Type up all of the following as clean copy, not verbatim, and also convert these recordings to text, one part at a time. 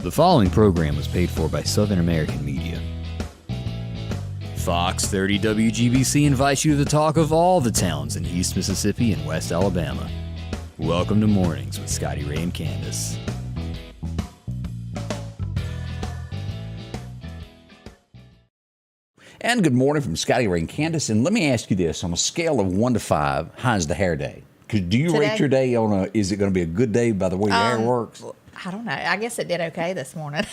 The following program was paid for by Southern American Media. Fox 30 WGBC invites you to the talk of all the towns in East Mississippi and West Alabama. Welcome to Mornings with Scotty Ray and Candace. And good morning from Scotty Ray and Candace. And let me ask you this, on a scale of 1 to 5, how's the hair day? Because do you rate your day on is it going to be a good day by the way your hair works? I don't know. I guess it did okay this morning.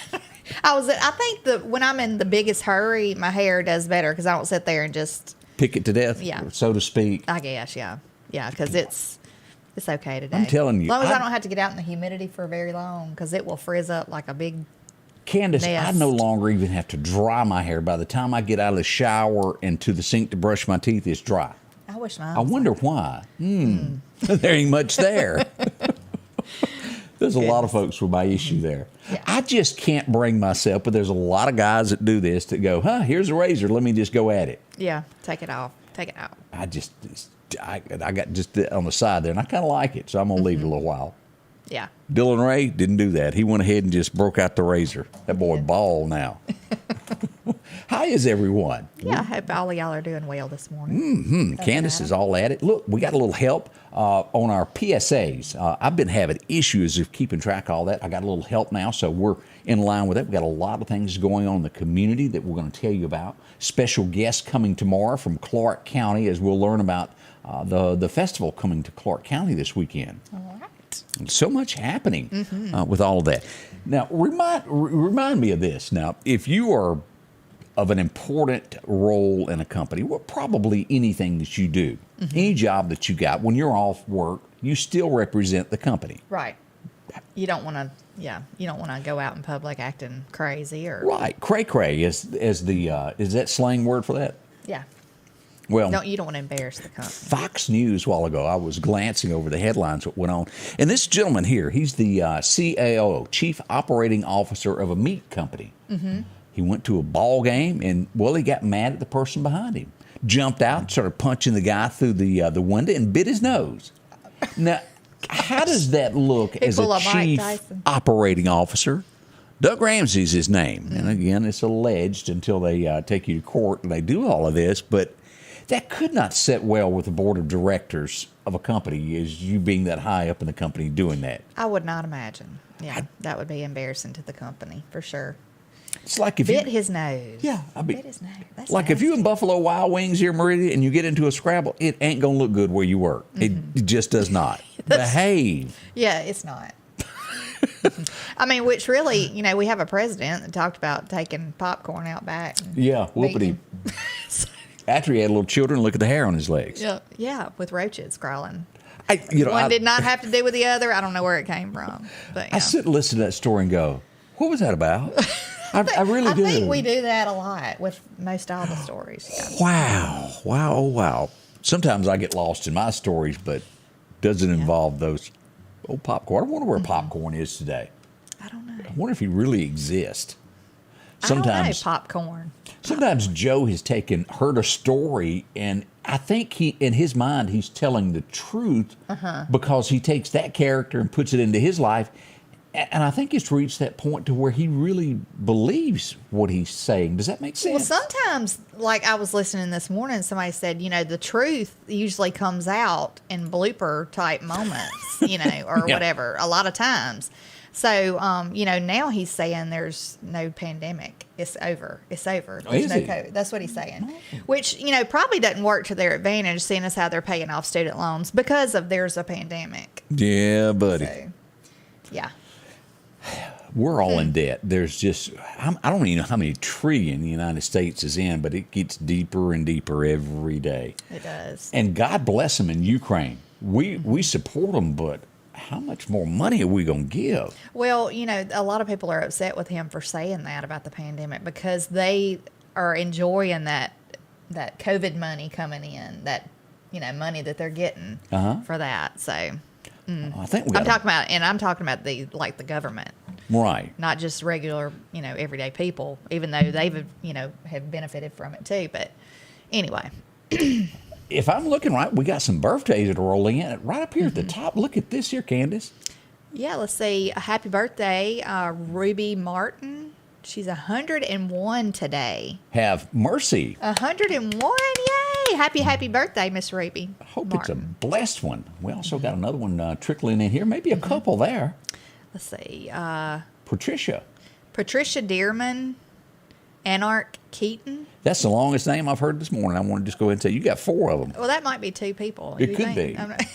I think that when I'm in the biggest hurry, my hair does better because I don't sit there and just pick it to death, so to speak. I guess, yeah, because it's okay today. I'm telling you, as long as I don't have to get out in the humidity for very long because it will frizz up like a big. Candace, nest. I no longer even have to dry my hair. By the time I get out of the shower and to the sink to brush my teeth, it's dry. I wish mine. I wonder why. There ain't much there. There's a lot of folks with my issue there. Yeah. I just can't bring myself, but there's a lot of guys that do this that go, here's a razor. Let me just go at it. Yeah, take it off. Take it out. I got just on the side there, and I kind of like it, so I'm going to leave it a little while. Yeah. Dylan Ray didn't do that. He went ahead and just broke out the razor. That boy bald now. How is everyone? Yeah, I hope all of y'all are doing well this morning. Candace is all at it. Look, we got a little help on our PSAs. I've been having issues of keeping track of all that. I got a little help now, so we're in line with that. We've got a lot of things going on in the community that we're going to tell you about. Special guests coming tomorrow from Clark County as we'll learn about the festival coming to Clark County this weekend. All right. So much happening with all of that. Now, remind me of this. Now, if you are of an important role in a company, well, probably anything that you do, any job that you got, when you're off work, you still represent the company. Right. You don't want to, you don't want to go out in public acting crazy or. Right. Cray-cray is that slang word for that? Yeah. Well, you don't want to embarrass the company. Fox News a while ago, I was glancing over the headlines that went on. And this gentleman here, he's the CAO, Chief Operating Officer of a meat company. He went to a ball game and, he got mad at the person behind him. Jumped out, started punching the guy through the window and bit his nose. Now, how does that look as a Chief Operating Officer? Doug Ramsey's his name. And again, it's alleged until they take you to court and they do all of this. But that could not sit well with the board of directors of a company, as you being that high up in the company doing that. I would not imagine. Yeah, that would be embarrassing to the company for sure. It's like if bit his nose. Yeah, bit his nose. That's like nasty. if you in Buffalo Wild Wings here, Meridian, and you get into a Scrabble, it ain't gonna look good where you work. It just does not. Behave. Yeah, it's not. I mean, which really, we have a president that talked about taking popcorn out back. Whoopity. After he had little children, look at the hair on his legs. Yeah, with roaches crawling. One did not have to do with the other. I don't know where it came from. But, I sit and listen to that story and go, what was that about? I really do. I think we do that a lot with most all the stories. Yeah. Wow. Sometimes I get lost in my stories, but doesn't involve those old popcorn. I wonder where popcorn is today. I don't know. I wonder if he really exists. I don't know, popcorn. Sometimes Joe has heard a story, and I think in his mind, he's telling the truth because he takes that character and puts it into his life. And I think it's reached that point to where he really believes what he's saying. Does that make sense? Well, sometimes, like I was listening this morning, somebody said, the truth usually comes out in blooper type moments, or whatever, a lot of times. So, now he's saying there's no pandemic. It's over. It's over. There's no COVID. That's what he's saying. Which, probably doesn't work to their advantage, seeing as how they're paying off student loans because of there's a pandemic. Yeah, buddy. So, yeah. We're all in debt. There's just, I don't even know how many trillion the United States is in, but it gets deeper and deeper every day. It does. And God bless them in Ukraine. We support them, but how much more money are we going to give? Well, a lot of people are upset with him for saying that about the pandemic because they are enjoying that COVID money coming in, that, money that they're getting for that. So I think I'm talking about the government. Right. Not just regular, everyday people, even though they've, have benefited from it too. But anyway. If I'm looking right, we got some birthdays that are rolling in right up here at the top. Look at this here, Candace. Yeah, let's see. A happy birthday, Ruby Martin. She's 101 today. Have mercy. 101, yay! Happy birthday, Miss Ruby. I hope Martin. it's a blessed one. We also got another one trickling in here. Maybe a couple there. Let's see. Patricia. Patricia Dearman, Anarch Keaton. That's the longest name I've heard this morning. I want to just go ahead and say you got 4 of them. Well, that might be 2 people. It You could think? be.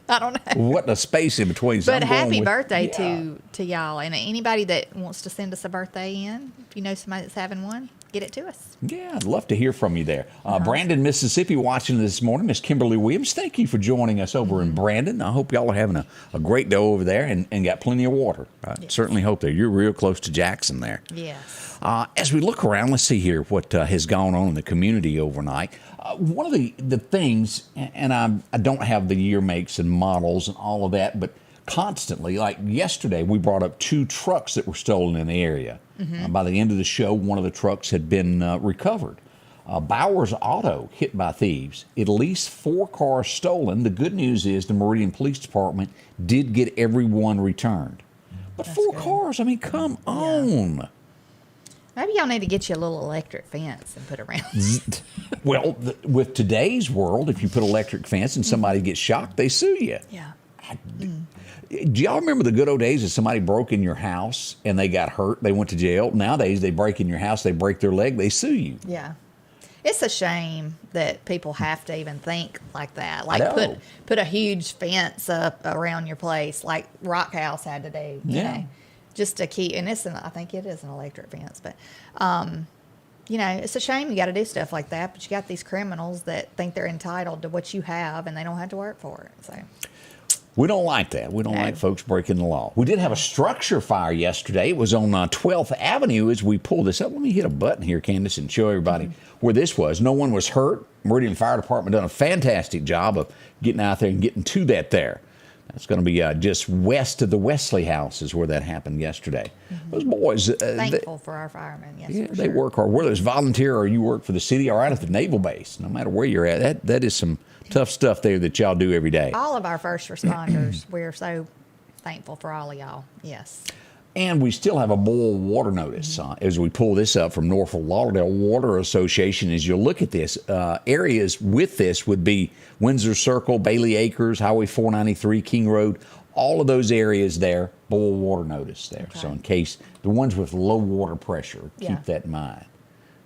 I don't know. What a space in between. So But I'm going happy with- birthday yeah. to y'all. And anybody that wants to send us a birthday in, if you know somebody that's having one, get it to us. Yeah, I'd love to hear from you there. Brandon, Mississippi, watching this morning. Miss Kimberly Williams, thank you for joining us over in Brandon. I hope y'all are having a great day over there and got plenty of water. I certainly hope that you're real close to Jackson there. Yes. As we look around, let's see here what has gone on in the community overnight. One of the things, and I don't have the year makes and models and all of that, but constantly, like yesterday, we brought up 2 trucks that were stolen in the area. By the end of the show, one of the trucks had been recovered. Bowers Auto hit by thieves. At least 4 cars stolen. The good news is the Meridian Police Department did get everyone returned. But That's 4 good. cars, I mean, come on. Maybe y'all need to get you a little electric fence and put around. Well, with today's world, if you put electric fence and somebody gets shocked, they sue you. Yeah. Do y'all remember the good old days if somebody broke in your house and they got hurt, they went to jail? Nowadays, they break in your house, they break their leg, they sue you. Yeah. It's a shame that people have to even think like that. Like know. put a huge fence up around your place, like Rock House had to do. You Yeah. know, just to keep. And I think it is an electric fence, but you know, it's a shame you got to do stuff like that. But you got these criminals that think they're entitled to what you have, and they don't have to work for it. So. We don't like that. We don't No. like folks breaking the law. We did have a structure fire yesterday. It was on 12th Avenue as we pulled this up. Let me hit a button here, Candace, and show everybody where this was. No one was hurt. Meridian Fire Department done a fantastic job of getting out there and getting to that there. That's going to be just west of the Wesley House is where that happened yesterday. Those boys, Thankful for our firemen, yes. yeah, for they sure. work hard. Whether it's volunteer or you work for the city or out at the naval base, no matter where you're at, that is some tough stuff there that y'all do every day. All of our first responders, we're so thankful for all of y'all. Yes. And we still have a boil water notice as we pull this up from Norfolk Lauderdale Water Association. As you look at this, areas with this would be Windsor Circle, Bailey Acres, Highway 493, King Road, all of those areas there, boil water notice there. Okay. So in case the ones with low water pressure, Yeah. keep that in mind.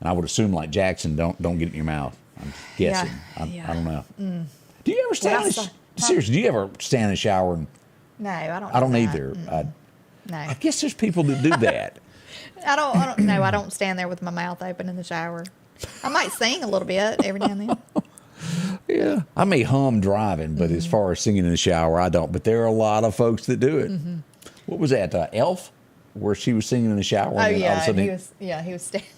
And I would assume like Jackson, don't get it in your mouth. I'm guessing. Yeah. I don't know. Do you ever stand in the Well, seriously? Do you ever stand in the shower? And No, I don't. I don't do that. either. No, I guess there's people that do that. I don't. No, I don't stand there with my mouth open in the shower. I might sing a little bit every now and then. Yeah, I may hum driving, but as far as singing in the shower, I don't. But there are a lot of folks that do it. What was that? Elf, where she was singing in the shower. Oh and then all of a yeah, sudden he was standing.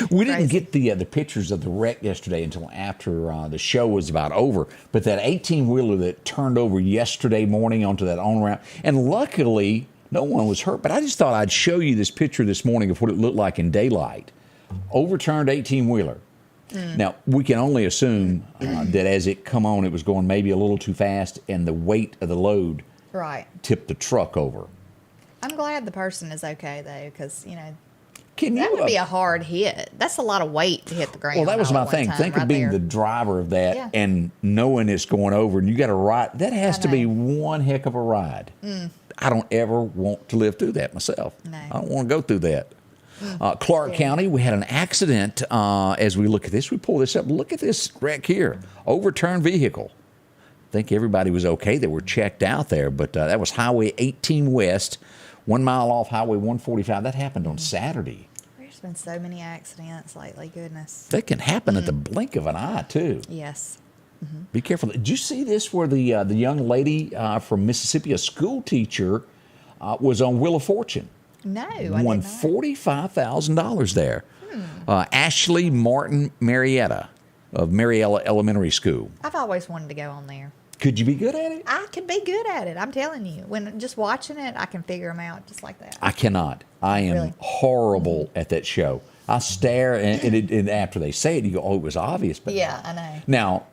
we didn't crazy. get the pictures of the wreck yesterday until after the show was about over. But that 18-wheeler that turned over yesterday morning onto that on-ramp, and luckily no one was hurt. But I just thought I'd show you this picture this morning of what it looked like in daylight. Overturned 18-wheeler. Now, we can only assume that as it come on, it was going maybe a little too fast, and the weight of the load Right. tipped the truck over. I'm glad the person is okay though, because you know Can that you? would be a hard hit. That's a lot of weight to hit the ground. Well, that was all my at one thing. time, Think right of being there. the driver of that Yeah. and knowing it's going over, and you got to ride. That has I to be know. one heck of a ride. I don't ever want to live through that myself. No. I don't want to go through that. Clark County, we had an accident. As we look at this, we pull this up. Look at this wreck here. Overturned vehicle. I think everybody was okay that were checked out there, but that was Highway 18 West, 1 mile off Highway 145. That happened on Saturday. There's been so many accidents lately. Goodness. That can happen at the blink of an eye, too. Yes. Be careful. Did you see this where the young lady from Mississippi, a school teacher, was on Wheel of Fortune? No, I Won did not. $45,000 there. Ashley Martin Marietta of Mariella Elementary School. I've always wanted to go on there. Could you be good at it? I could be good at it. I'm telling you. When just watching it, I can figure them out just like that. I cannot. I am Really? horrible at that show. I stare, and after they say it, you go, oh, it was obvious. But Yeah, I know. Now,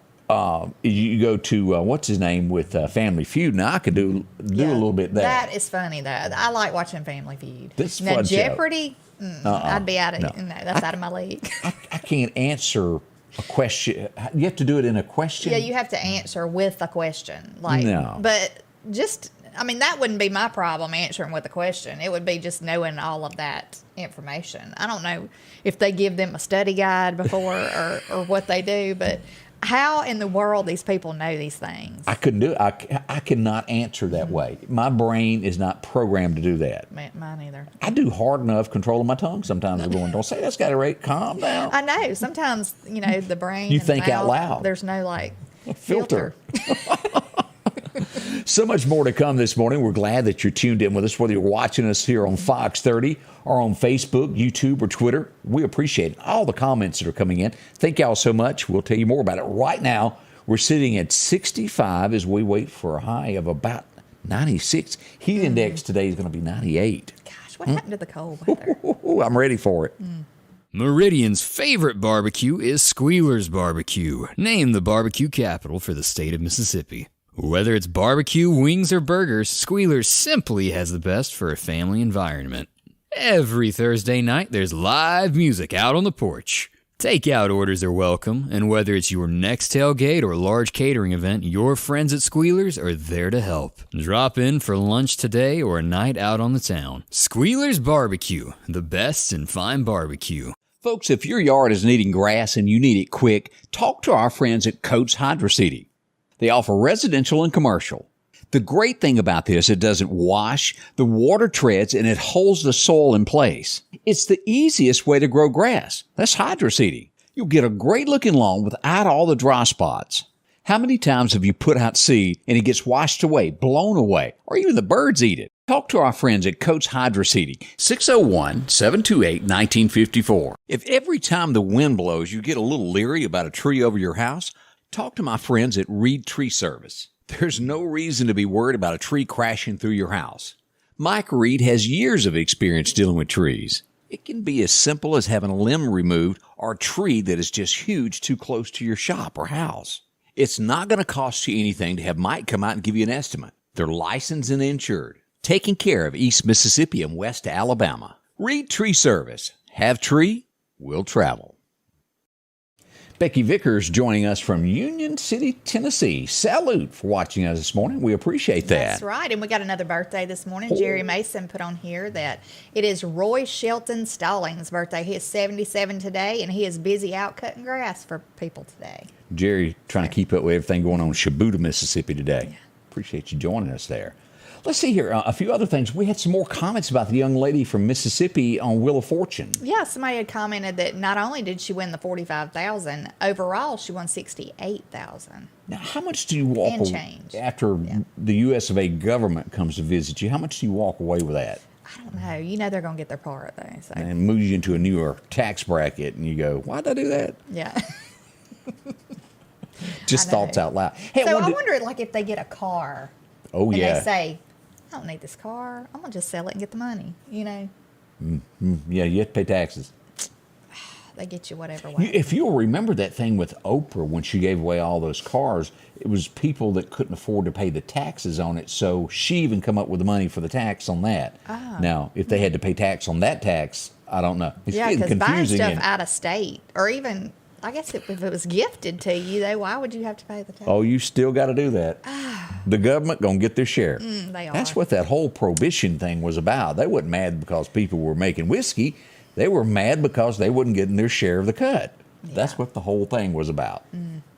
You go to what's his name with Family Feud. Now I could do a little bit there. That is funny though. I like watching Family Feud. This now fun show. Jeopardy, I'd be out of no. That's out of my league. I can't answer a question. You have to do it in a question. Yeah, you have to answer with a question. Like, no. But that wouldn't be my problem answering with a question. It would be just knowing all of that information. I don't know if they give them a study guide before or what they do, but how in the world these people know these things? I couldn't do it. I cannot answer that way. My brain is not programmed to do that. Mine either. I do hard enough controlling my tongue sometimes. I'm going, don't say that's got a rate. Calm down. I know. Sometimes, the brain. You and think the mouth, out loud. There's no filter. So much more to come this morning. We're glad that you're tuned in with us, whether you're watching us here on Fox 30 or on Facebook, YouTube, or Twitter. We appreciate all the comments that are coming in. Thank y'all so much. We'll tell you more about it right now. We're sitting at 65 as we wait for a high of about 96. Heat index today is going to be 98. Gosh, what happened to the cold weather? I'm ready for it. Meridian's favorite barbecue is Squealer's Barbecue, named the barbecue capital for the state of Mississippi. Whether it's barbecue, wings, or burgers, Squealer's simply has the best for a family environment. Every Thursday night, there's live music out on the porch. Takeout orders are welcome, and whether it's your next tailgate or large catering event, your friends at Squealer's are there to help. Drop in for lunch today or a night out on the town. Squealer's Barbecue, the best in fine barbecue. Folks, if your yard is needing grass and you need it quick, talk to our friends at Coates Hydro Seeding. They offer residential and commercial. The great thing about this, it doesn't wash, the water treads, and it holds the soil in place. It's the easiest way to grow grass. That's hydro seeding. You'll get a great looking lawn without all the dry spots. How many times have you put out seed and it gets washed away, blown away, or even the birds eat it? Talk to our friends at Coates Hydro Seeding, 601-728-1954. If every time the wind blows you get a little leery about a tree over your house, talk to my friends at Reed Tree Service. There's no reason to be worried about a tree crashing through your house. Mike Reed has years of experience dealing with trees. It can be as simple as having a limb removed or a tree that is just huge too close to your shop or house. It's not going to cost you anything to have Mike come out and give you an estimate. They're licensed and insured, taking care of East Mississippi and West Alabama. Reed Tree Service. Have tree, will travel. Becky Vickers joining us from Union City, Tennessee. Salute for watching us this morning. We appreciate that. That's right. And we got another birthday this morning. Jerry Mason put on here that it is Roy Shelton Stallings' birthday. He is 77 today, and he is busy out cutting grass for people today. Jerry trying to keep up with everything going on in Shabuta, Mississippi today. Yeah. Appreciate you joining us there. Let's see here. A few other things. We had some more comments about the young lady from Mississippi on Wheel of Fortune. Yeah, somebody had commented that not only did she win the $45,000, overall she won $68,000. Now, how much do you walk away after the U.S. of A. government comes to visit you? How much do you walk away with that? I don't know. They're going to get their part, though. So. And moves you into a newer tax bracket, and you go, why'd I do that? Yeah. Just thoughts out loud. Hey, so I wonder, if they get a car. Oh, and they say, I don't need this car. I'm going to just sell it and get the money, Mm-hmm. Yeah, you have to pay taxes. They get you whatever way. If you'll remember that thing with Oprah when she gave away all those cars, it was people that couldn't afford to pay the taxes on it, so she even come up with the money for the tax on that. Now, if they had to pay tax on that tax, I don't know. It's because buying stuff out of state, or even, I guess if it was gifted to you, though, why would you have to pay the tax? Oh, you still got to do that. The government going to get their share. They are. That's what that whole prohibition thing was about. They weren't mad because people were making whiskey. They were mad because they wasn't getting their share of the cut. Yeah. That's what the whole thing was about.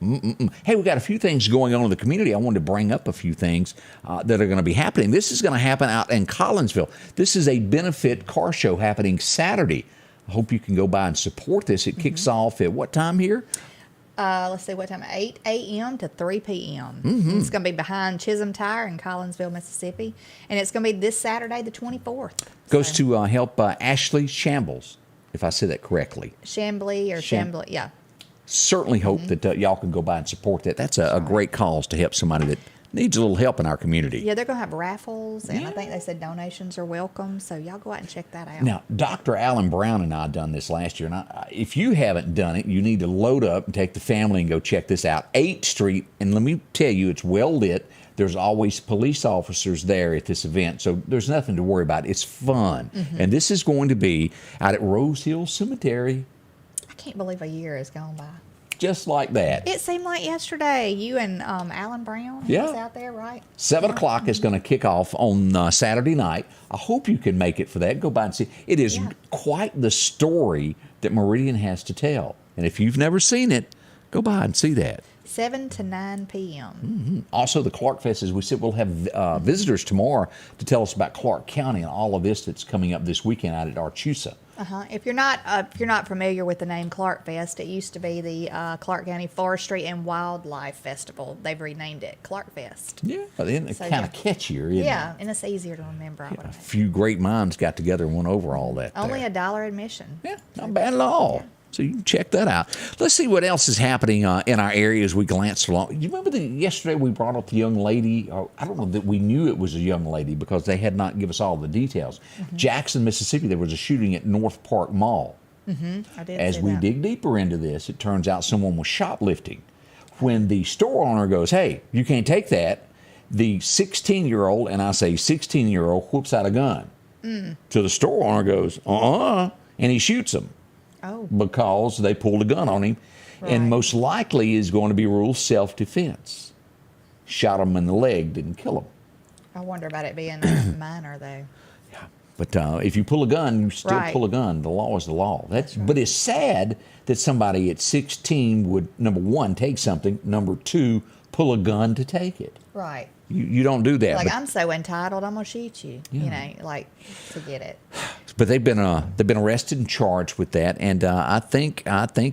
Hey, we got a few things going on in the community. I wanted to bring up a few things that are going to be happening. This is going to happen out in Collinsville. This is a benefit car show happening Saturday. I hope you can go by and support this. It kicks off at what time here? Let's see what time. 8 a.m. to 3 p.m. It's going to be behind Chisholm Tire in Collinsville, Mississippi. And it's going to be this Saturday, the 24th. Goes to help Ashley Shambles, if I said that correctly. Chambly or Chambly, yeah. Certainly hope that y'all can go by and support that. That's a great cause to help somebody that needs a little help in our community. Yeah, they're going to have raffles, and I think they said donations are welcome, so y'all go out and check that out. Now, Dr. Alan Brown and I done this last year, and if you haven't done it, you need to load up and take the family and go check this out. 8th Street, and let me tell you, it's well lit. There's always police officers there at this event, so there's nothing to worry about. It's fun. And this is going to be out at Rose Hill Cemetery. I can't believe a year has gone by. Just like that. It seemed like yesterday. You and Alan Brown was out there, right? 7 o'clock is going to kick off on Saturday night. I hope you can make it for that. Go by and see. It is quite the story that Meridian has to tell. And if you've never seen it, go by and see that. 7 to 9 p.m. Also, the Clark Fest, as we said, we'll have visitors tomorrow to tell us about Clark County and all of this that's coming up this weekend out at Archusa. If you're not familiar with the name Clark Fest, it used to be the Clark County Forestry and Wildlife Festival. They've renamed it Clark Fest. Yeah, it's kind of catchier, isn't it? Yeah, and it's easier to remember. I would A imagine. few great minds got together and went over all that. Only there. $1 admission. Yeah, not bad at all. Yeah. So you can check that out. Let's see what else is happening in our area as we glance along. You remember yesterday we brought up the young lady? I don't know that we knew it was a young lady because they had not given us all the details. Jackson, Mississippi, there was a shooting at North Park Mall. I did As see we that. dig deeper into this, it turns out someone was shoplifting. When the store owner goes, "Hey, you can't take that," the 16-year-old, and I say 16-year-old, whips out a gun. So the store owner goes, and he shoots him. Oh. Because they pulled a gun on him, and most likely is going to be ruled self-defense. Shot him in the leg, didn't kill him. I wonder about it being minor, though. Yeah, but if you pull a gun, you still Right. pull a gun. The law is the law. But it's sad that somebody at 16 would, number one, take something, number two, pull a gun to take it. Right. You don't do that. Like, but, I'm so entitled, I'm going to shoot you. You know, like, forget it. but they've been arrested and charged with that, and I think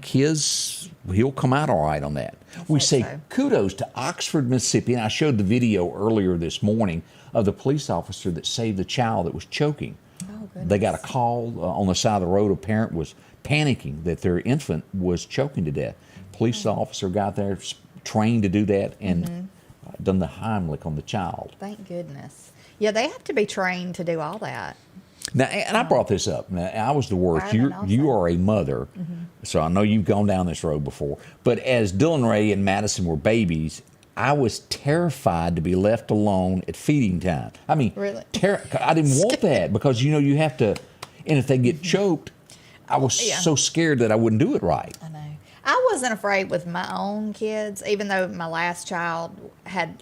he'll come out all right on that. We say so. Kudos to Oxford, Mississippi, and I showed the video earlier this morning of the police officer that saved the child that was choking. Oh, goodness. They got a call on the side of the road. A parent was panicking that their infant was choking to death. Police officer got there, trained to do that, and done the Heimlich on the child. Thank goodness. Yeah, they have to be trained to do all that. Now, and I brought this up. Now, I was the worst. Fireman also. You are a mother, so I know you've gone down this road before. But as Dylan Ray and Madison were babies, I was terrified to be left alone at feeding time. I mean, Really? I didn't want that because, you have to, and if they get choked, I was so scared that I wouldn't do it right. I know. I wasn't afraid with my own kids, even though my last child had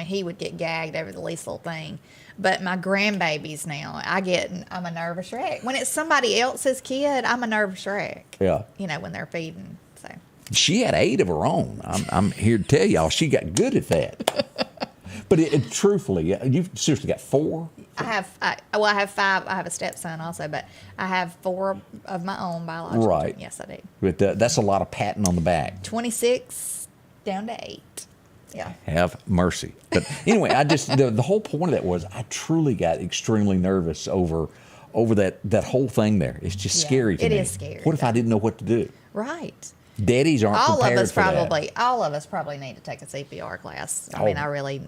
he would get gagged over the least little thing. But my grandbabies now, I'm a nervous wreck. When it's somebody else's kid, I'm a nervous wreck. Yeah. When they're feeding. So. She had 8 of her own. I'm here to tell y'all she got good at that. But truthfully, you've seriously got 4? I have 5. I have a stepson also, but I have 4 of my own biological. Right. Yes, I do. But that's a lot of patting on the back. 26 down to 8. Yeah. Have mercy. But anyway, the whole point of that was I truly got extremely nervous over that whole thing there. It's just scary to me. It is scary. What if I didn't know what to do? Right. Daddies aren't prepared for All of us probably need to take a CPR class. I mean, I really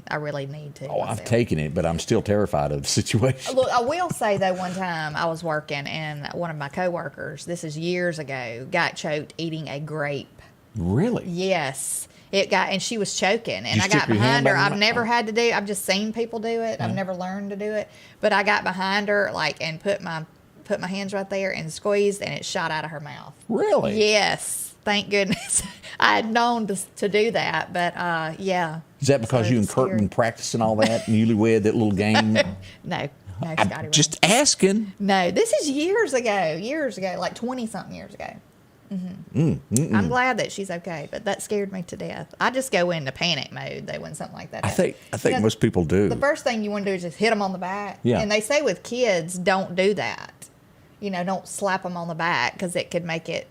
need to. I've taken it, but I'm still terrified of the situation. Look, I will say though, one time I was working and one of my coworkers, this is years ago, got choked eating a grape. Really? Yes. And she was choking, and You I got stick your hand behind her. on the I've never had to do. I've just seen people do it. I've never learned to do it, but I got behind her and put my hands right there and squeezed, and it shot out of her mouth. Really? Yes. Thank goodness. I had known to do that, but yeah. Is that because you and Kurt been practicing all that, newlywed, that little game? No, Scotty Ray. I'm just asking. No, this is years ago, like 20-something years ago. I'm glad that she's okay, but that scared me to death. I just go into panic mode though when something like that happens. I think most people do. The first thing you want to do is just hit them on the back. Yeah. And they say with kids, don't do that. Don't slap them on the back because it could make it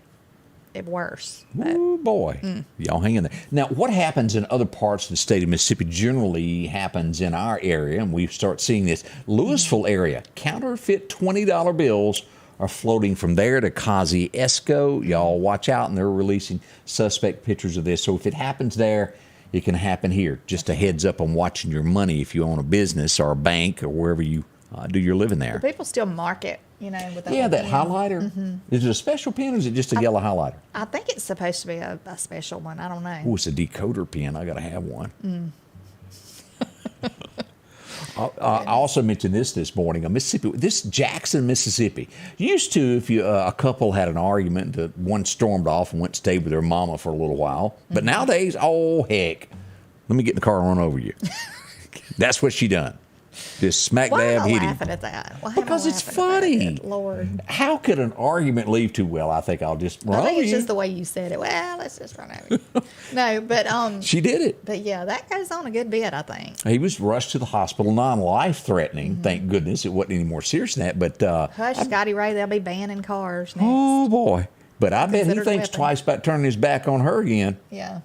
worse. Oh boy, y'all hang in there. Now, what happens in other parts of the state of Mississippi generally happens in our area, and we start seeing this. Louisville area, counterfeit $20 bills are floating from there to Kosciuszko. Y'all watch out, and they're releasing suspect pictures of this. So if it happens there, it can happen here. Just a heads up on watching your money if you own a business or a bank or wherever you do your living there. Do people still mark it, with that? Yeah, that highlighter. Mm-hmm. Is it a special pen or is it just a yellow highlighter? I think it's supposed to be a special one. I don't know. Oh, it's a decoder pen. I got to have one. I also mentioned this morning. Jackson, Mississippi. Used to, if a couple had an argument, that one stormed off and went to stay with their mama for a little while. But nowadays, oh heck, let me get in the car and run over you. That's what she done. Just smack Why dab am I hit him. laughing at that? Why Because am I it's laughing funny. at that? Lord. How could an argument leave too well? I think I'll just run I think over it's you. just the way you said it. Well, let's just run over you. No, but She did it. But yeah, that goes on a good bit, I think. He was rushed to the hospital, non-life-threatening. Thank goodness it wasn't any more serious than that. But Hush, Scotty Ray, they'll be banning cars next. oh boy! But I bet he Considered thinks weapon. twice about turning his back on her again. Yeah.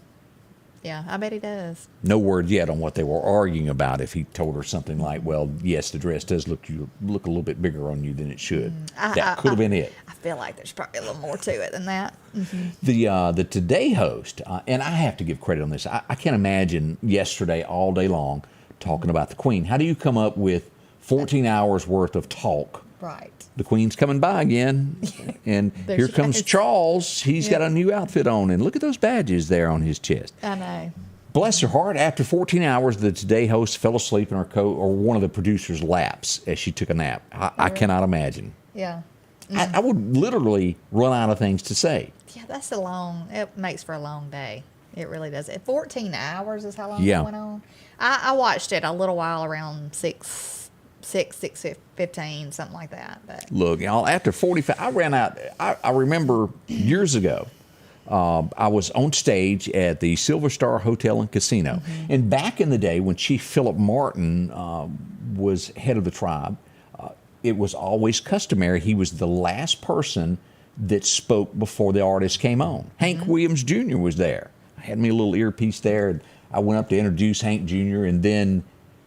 Yeah, I bet he does. No word yet on what they were arguing about. If he told her something like, "Well, yes, the dress does look a little bit bigger on you than it should." That could have been it. I feel like there's probably a little more to it than that. The Today host, and I have to give credit on this. I can't imagine yesterday all day long talking about the Queen. How do you come up with 14 hours worth of talk? Right. The Queen's coming by again, and here she comes goes. Charles. He's got a new outfit on, and look at those badges there on his chest. I know. Bless her heart. After 14 hours, the Today host fell asleep in her coat, or one of the producers' laps as she took a nap. I cannot imagine. Yeah. I would literally run out of things to say. Yeah, it makes for a long day. It really does. 14 hours is how long Yeah. it went on. I watched it a little while around 6:15, something like that. But Look, y'all, after 45, I ran out. I remember years ago, I was on stage at the Silver Star Hotel and Casino. And back in the day when Chief Philip Martin was head of the tribe, it was always customary. He was the last person that spoke before the artist came on. Hank Williams Jr. was there. I had me a little earpiece there, and I went up to introduce Hank Jr., and then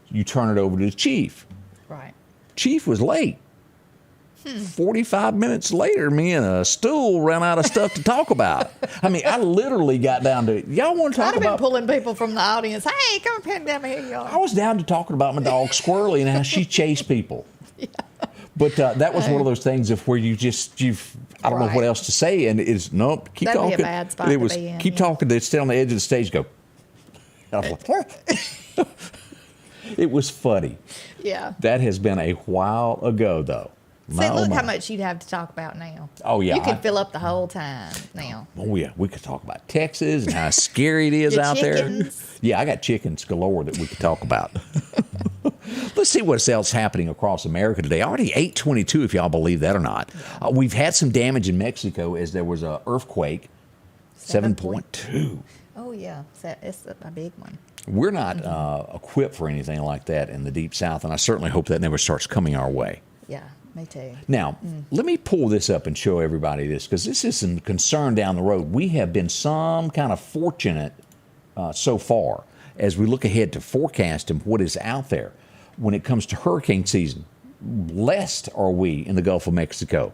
you turn it over to the Chief. right. Chief was late. 45 minutes later, me and a stool ran out of stuff to talk about. I mean, I literally got down to, y'all want to talk I'd have been about... pulling people from the audience. Hey, come up here and down here, I y'all. was down to talking about my dog Squirrely and how she chased people. But that was one of those things of where I don't know what Right. else to say, and it's nope. Keep That'd be a talking. bad spot it to was be in, keep yeah. talking. They'd stay on the edge of the stage. Go. And I was like, it was funny. Yeah. That has been a while ago, though. See, look my. how much you'd have to talk about now. Oh, yeah, You could I- fill up the whole time now. Oh yeah, we could talk about Texas and how scary it is Your out there. chickens. Yeah, I got chickens galore that we could talk about. Let's see what else happening across America today. Already 8:22, if y'all believe that or not. We've had some damage in Mexico as there was an earthquake, 7.2. Oh, yeah. It's a big one. We're not equipped for anything like that in the Deep South, and I certainly hope that never starts coming our way. Yeah, me too. Now, let me pull this up and show everybody this, because this is some concern down the road. We have been some kind of fortunate so far as we look ahead to forecast and what is out there when it comes to hurricane season. Blessed are we in the Gulf of Mexico.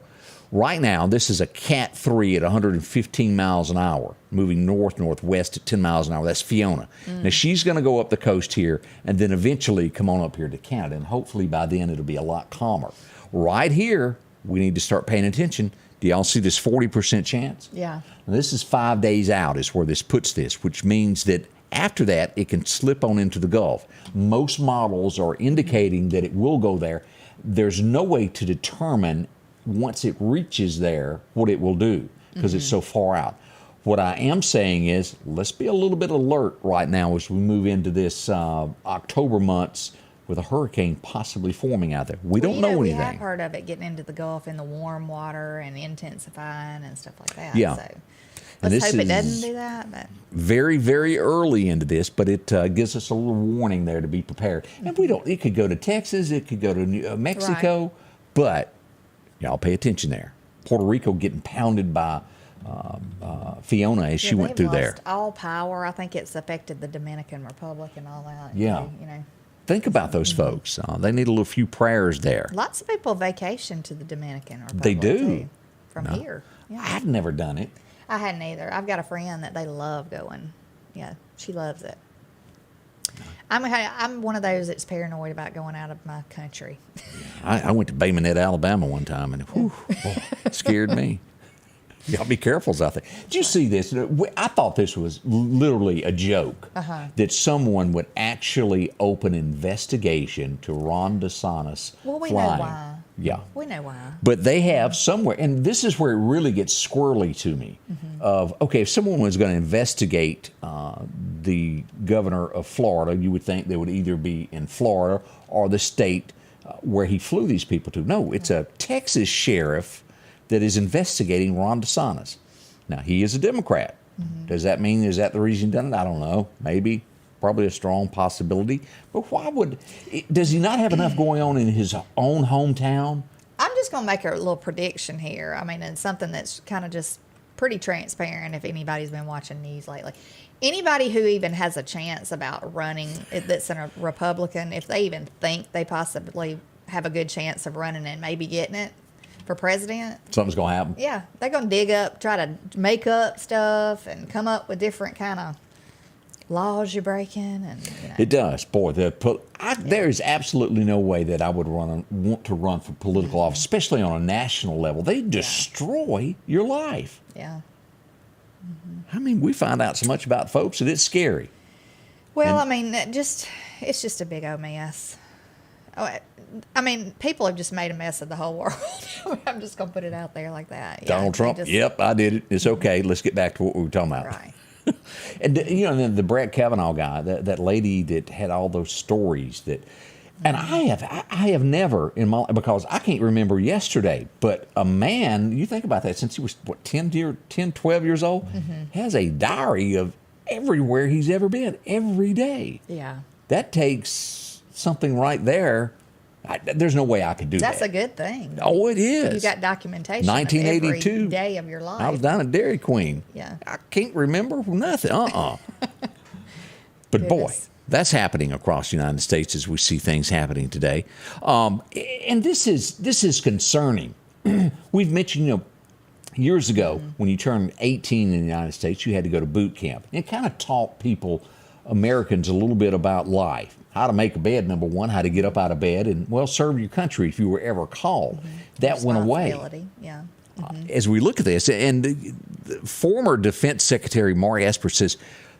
Right now, this is a Cat 3 at 115 miles an hour, moving north-northwest at 10 miles an hour. That's Fiona. Now, she's going to go up the coast here and then eventually come on up here to Canada, and hopefully by then it'll be a lot calmer. Right here, we need to start paying attention. Do y'all see this 40% chance? Yeah. Now, this is 5 days out is where this puts this, which means that after that, it can slip on into the Gulf. Most models are indicating that it will go there. There's no way to determine once it reaches there what it will do because it's so far out. What I am saying is let's be a little bit alert right now as we move into this October months with a hurricane possibly forming out there. We don't know We anything. have heard of it getting into the Gulf in the warm water and intensifying and stuff like that. Yeah. So And let's this hope it is doesn't do that. But very, very early into this, but it gives us a little warning there to be prepared. And we don't. It could go to Texas, it could go to Mexico, but y'all pay attention there. Puerto Rico getting pounded by Fiona as she went through there. lost all power. I think it's affected the Dominican Republic and all that. Yeah. You know, Think about those folks. They need a little few prayers there. lots of people vacation to the Dominican Republic. They do. too, from here. Yeah. I've never done it. I hadn't either. I've got a friend that they love going. Yeah, she loves it. I'm one of those that's paranoid about going out of my country. I went to Baymonette, Alabama one time, and whew, boy, it scared me. Y'all be careful out there. Did you see this? I thought this was literally a joke, that someone would actually open investigation to Ron DeSantis Well, we flying. know why. Yeah. We know why. But they have somewhere, and this is where it really gets squirrely to me, okay, if someone was going to investigate the governor of Florida, you would think they would either be in Florida or the state where he flew these people to. No, it's a Texas sheriff that is investigating Ron DeSantis. Now, he is a Democrat. Does that mean, is that the reason he done it? I don't know. Maybe. Probably a strong possibility. But why would, does he not have enough going on in his own hometown? I'm just going to make a little prediction here. I mean, and something that's kind of just pretty transparent if anybody's been watching news lately. Anybody who even has a chance about running, that's a Republican, if they even think they possibly have a good chance of running and maybe getting it for president, Something's going to happen. yeah, they're going to dig up, try to make up stuff and come up with different kind of laws you're breaking. And It does. Boy, there is absolutely no way that I would want to run for political office, especially on a national level. They destroy your life. Yeah. I mean, we find out so much about folks that it's scary. Well, I mean, it's just a big old mess. I mean, people have just made a mess of the whole world. I'm just going to put it out there like that. Yeah, Donald Trump, yep, I did it. It's okay. Let's get back to what we were talking about. Right. And, then the Brett Kavanaugh guy, that lady that had all those stories that, and I have never in my, because I can't remember yesterday, but a man, you think about that, since he was, 12 years old, has a diary of everywhere he's ever been, every day. Yeah. That takes something right there. There's no way I could do that. That's a good thing. Oh, it is. You got documentation 1982. of every day of your life. I was down at Dairy Queen. Yeah. I can't remember nothing. But boy, Goodness. that's happening across the United States as we see things happening today. And this is concerning. We've mentioned, years ago when you turned 18 in the United States, you had to go to boot camp. And it kind of taught Americans, a little bit about life. How to make a bed, number one, how to get up out of bed, and, serve your country if you were ever called. That went away. Yeah. As we look at this, and the former Defense Secretary Mark Esper says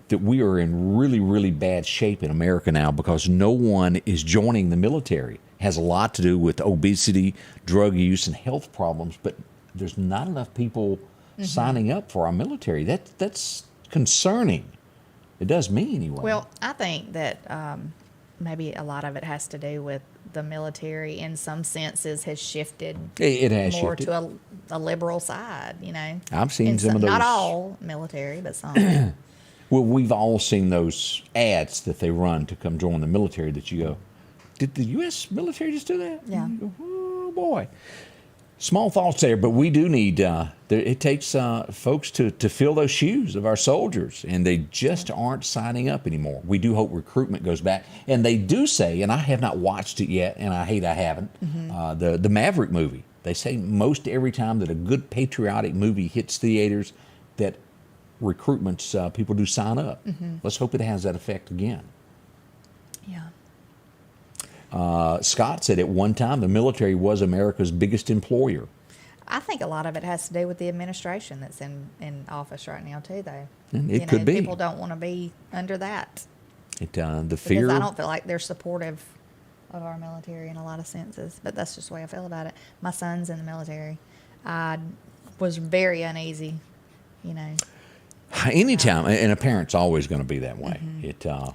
that we are in really, really bad shape in America now because no one is joining the military. It has a lot to do with obesity, drug use, and health problems, but there's not enough people signing up for our military. That's concerning. It does me anyway. Well, I think that maybe a lot of it has to do with the military in some senses has shifted it has more shifted to a liberal side, I've seen some of those. Not all military, but some. Well, we've all seen those ads that they run to come join the military that you go, did the U.S. military just do that? Yeah. You go, oh, boy. Small thoughts there, but we do need, it takes folks to fill those shoes of our soldiers, and they just aren't signing up anymore. We do hope recruitment goes back. And they do say, and I have not watched it yet, and I hate I haven't, the Maverick movie. They say most every time that a good patriotic movie hits theaters that recruitments, people do sign up. Let's hope it has that effect again. Yeah. Scott said at one time the military was America's biggest employer. I think a lot of it has to do with the administration that's in office right now, too, though. And it could be. People don't want to be under that. The fear. Because I don't feel like they're supportive of our military in a lot of senses, but that's just the way I feel about it. My son's in the military. I was very uneasy, Anytime, and a parent's always going to be that way.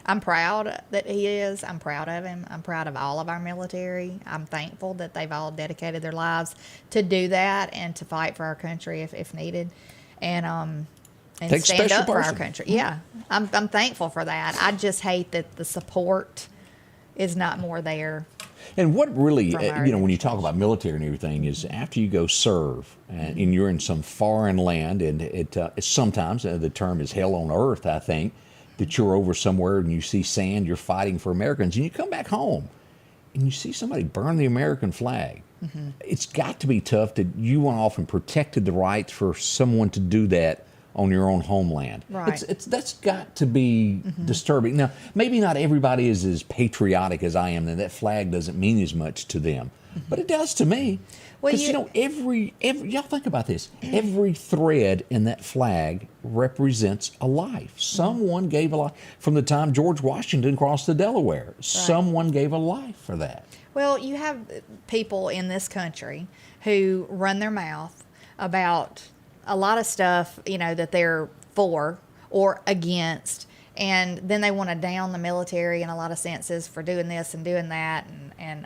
I'm proud that he is. I'm proud of him. I'm proud of all of our military. I'm thankful that they've all dedicated their lives to do that and to fight for our country if needed, and stand up for our country. Yeah, I'm thankful for that. I just hate that the support is not more there. And what really, when you talk about military and everything, is after you go serve and you're in some foreign land, and it sometimes the term is hell on earth, I think, that you're over somewhere and you see sand, you're fighting for Americans, and you come back home and you see somebody burn the American flag. It's got to be tough that you went off and protected the rights for someone to do that on your own homeland. Right. That's got to be disturbing. Now, maybe not everybody is as patriotic as I am, and that flag doesn't mean as much to them, but it does to me. Well, Because, every y'all think about this. Every thread in that flag represents a life. Someone gave a life. From the time George Washington crossed the Delaware, someone gave a life for that. Well, you have people in this country who run their mouth about a lot of stuff, that they're for or against, and then they want to down the military in a lot of senses for doing this and doing that, and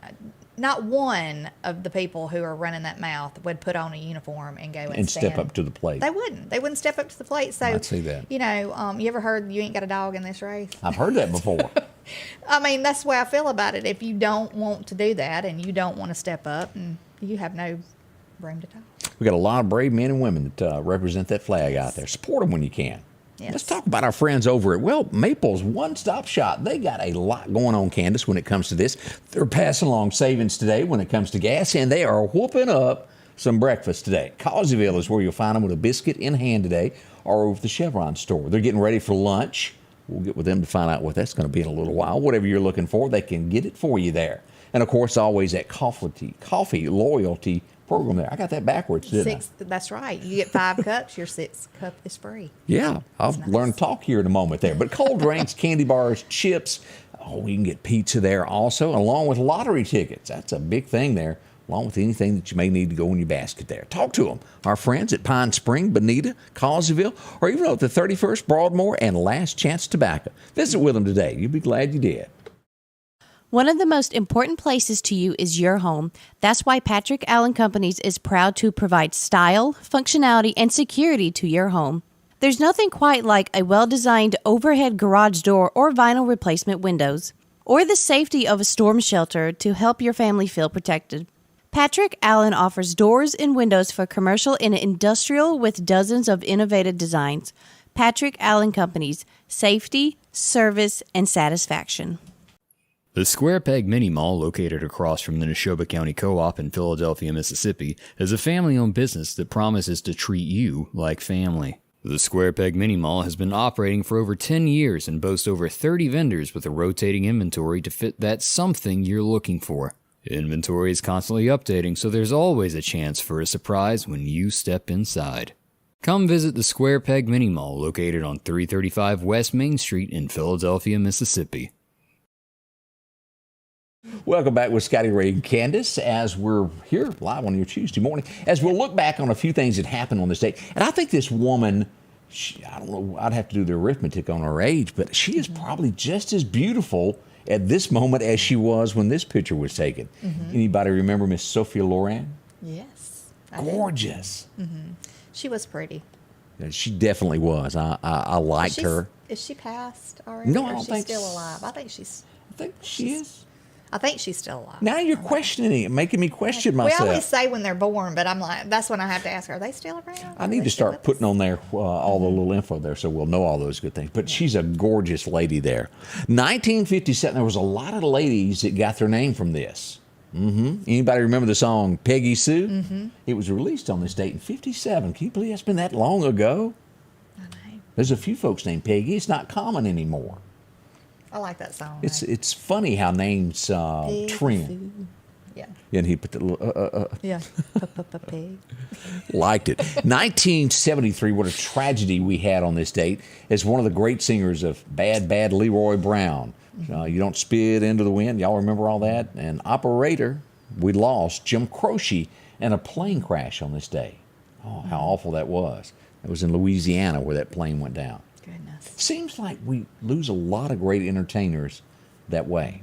not one of the people who are running that mouth would put on a uniform and go and step up to the plate. They wouldn't step up to the plate. So I'd see that. You ever heard you ain't got a dog in this race? I've heard that before. I mean, that's the way I feel about it. If you don't want to do that and you don't want to step up, and you have no room to talk. We got a lot of brave men and women that represent that flag out there. Support them when you can. Yes. Let's talk about our friends over at, Maple's One Stop Shop. They got a lot going on, Candace, when it comes to this. They're passing along savings today when it comes to gas, and they are whooping up some breakfast today. Causeyville is where you'll find them with a biscuit in hand today, or over at the Chevron store. They're getting ready for lunch. We'll get with them to find out what that's going to be in a little while. Whatever you're looking for, they can get it for you there. And, of course, always that coffee loyalty program there. I got that backwards, didn't I? That's right. You get 5 cups, your 6th cup is free. Yeah, I'll learn to talk here in a moment there. But cold drinks, candy bars, chips, you can get pizza there also, along with lottery tickets. That's a big thing there, along with anything that you may need to go in your basket there. Talk to them, our friends at Pine Spring, Bonita, Causeyville, or even at the 31st Broadmoor and Last Chance Tobacco. Visit with them today. You'll be glad you did. One of the most important places to you is your home. That's why Patrick Allen Companies is proud to provide style, functionality, and security to your home. There's nothing quite like a well-designed overhead garage door or vinyl replacement windows, or the safety of a storm shelter to help your family feel protected. Patrick Allen offers doors and windows for commercial and industrial with dozens of innovative designs. Patrick Allen Companies, safety, service, and satisfaction. The Square Peg Mini Mall, located across from the Neshoba County Co-op in Philadelphia, Mississippi, is a family-owned business that promises to treat you like family. The Square Peg Mini Mall has been operating for over 10 years and boasts over 30 vendors with a rotating inventory to fit that something you're looking for. Inventory is constantly updating, so there's always a chance for a surprise when you step inside. Come visit the Square Peg Mini Mall, located on 335 West Main Street in Philadelphia, Mississippi. Welcome back with Scotty Ray and Candace as we're here live on your Tuesday morning, as we'll look back on a few things that happened on this day. And I think this woman, I don't know, I'd have to do the arithmetic on her age, but she is probably just as beautiful at this moment as she was when this picture was taken. Anybody remember Miss Sophia Loren? Yes. Gorgeous. She was pretty. Yeah, she definitely was. I liked her. Is she passed already? No, I or don't is she think still so. alive? I think she's she is. I think she's still alive. Now you're questioning it, making me question myself. We always say when they're born, but I'm like, that's when I have to ask her, are they still around? I need to start putting on there all the little info there so we'll know all those good things. But she's a gorgeous lady there. 1957, there was a lot of ladies that got their name from this. Anybody remember the song Peggy Sue? It was released on this date in 57. Can you believe it's been that long ago? I know. There's a few folks named Peggy. It's not common anymore. I like that song. It's funny how names trend. Yeah. And he put the little, Yeah. Pig. liked it. 1973, what a tragedy we had on this date, as one of the great singers of Bad, Bad Leroy Brown. You don't spit into the wind. Y'all remember all that? And operator, we lost Jim Croce in a plane crash on this day. Oh, how awful that was. It was in Louisiana where that plane went down. Goodness. Seems like we lose a lot of great entertainers that way.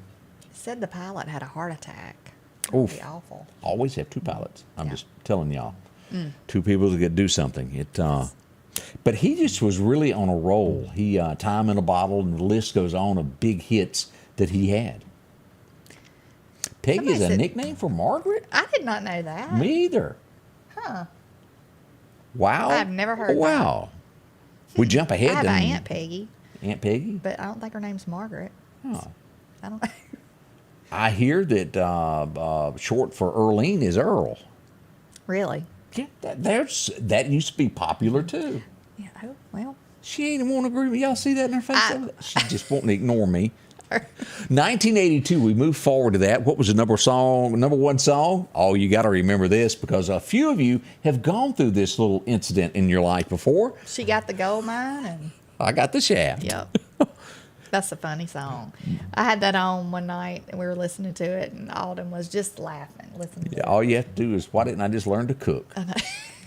Said the pilot had a heart attack. Oof. That'd be awful. Always have two pilots. I'm Yeah. just telling y'all. Two people that could do something. But he just was really on a roll. He Time in a Bottle, and the list goes on of big hits that he had. Peggy Somebody is a said- nickname for Margaret? I did not know that. Me either. Huh. Wow. I've never heard Wow. We jump ahead. I have to an Aunt Peggy, Aunt Peggy? but I don't think her name's Margaret. Oh. I don't know. I hear that short for Earlene is Earl. Really? Yeah, that used to be popular too. Yeah. Oh, well. She ain't want to agree with me. Y'all see that in her face? She just won't ignore me. 1982, we moved forward to that. What was the number one song? Oh, you got to remember this because a few of you have gone through this little incident in your life before. She got the gold mine and I got the shaft. yep. That's a funny song. I had that on one night and we were listening to it and Alden was just laughing listening to it. All you have to do is, why didn't I just learn to cook?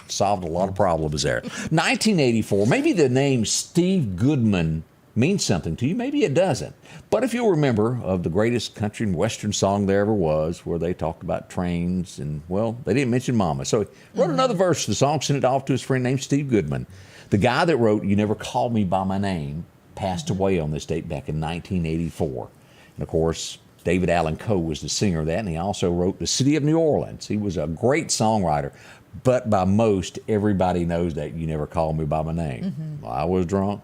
Solved a lot of problems there. 1984, maybe the name Steve Goodman means something to you. Maybe it doesn't. But if you'll remember of the greatest country and western song there ever was, where they talked about trains and, well, they didn't mention mama. So he wrote another verse of the song, sent it off to his friend named Steve Goodman. The guy that wrote You Never Called Me By My Name passed away on this date back in 1984. And, of course, David Allan Coe was the singer of that, and he also wrote The City of New Orleans. He was a great songwriter, but by most, everybody knows that You Never Called Me By My Name. Well, I was drunk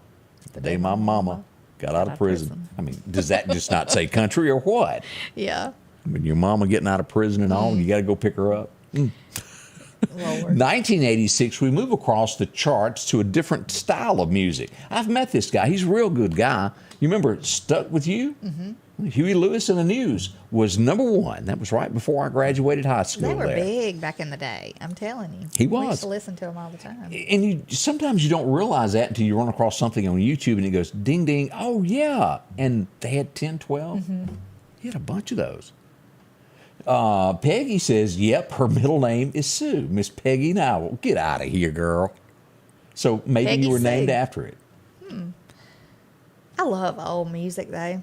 the day my mama got out of prison. I mean, does that just not say country or what? Yeah. I mean, your mama getting out of prison and all, you got to go pick her up. Lord. 1986, we move across the charts to a different style of music. I've met this guy. He's a real good guy. You remember Stuck With You? Huey Lewis and the News was number one. That was right before I graduated high school. They were there. big back in the day. I'm telling you. He We was. used to listen to them all the time. And sometimes you don't realize that until you run across something on YouTube and it goes ding, ding. Oh, yeah. And they had 10, 12. He had a bunch of those. Peggy says, yep, her middle name is Sue. Miss Peggy Nowell. Get out of here, girl. So maybe Peggy you were named Sue. after it. I love old music, though.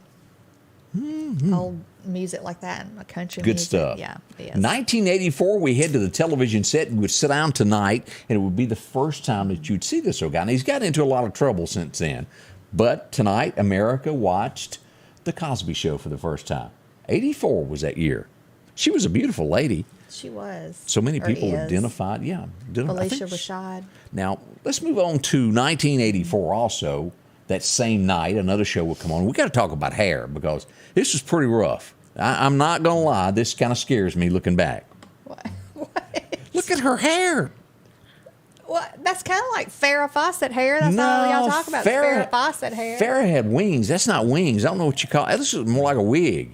Old music like that and country Good music. stuff. Yeah, it is. 1984, we head to the television set and would sit down tonight, and it would be the first time that you'd see this old guy. And he's got into a lot of trouble since then. But tonight, America watched The Cosby Show for the first time. 84 was that year. She was a beautiful lady. She was. So many Or people is. identified. Yeah. Felicia Rashad. Now, let's move on to 1984 also. That same night, another show will come on. We got to talk about hair because this was pretty rough. I'm not going to lie. This kind of scares me looking back. What? Look at her hair. What? That's kind of like Farrah Fawcett hair. That's all y'all talk about. Farrah Fawcett hair. Farrah had wings. That's not wings. I don't know what you call it. This is more like a wig.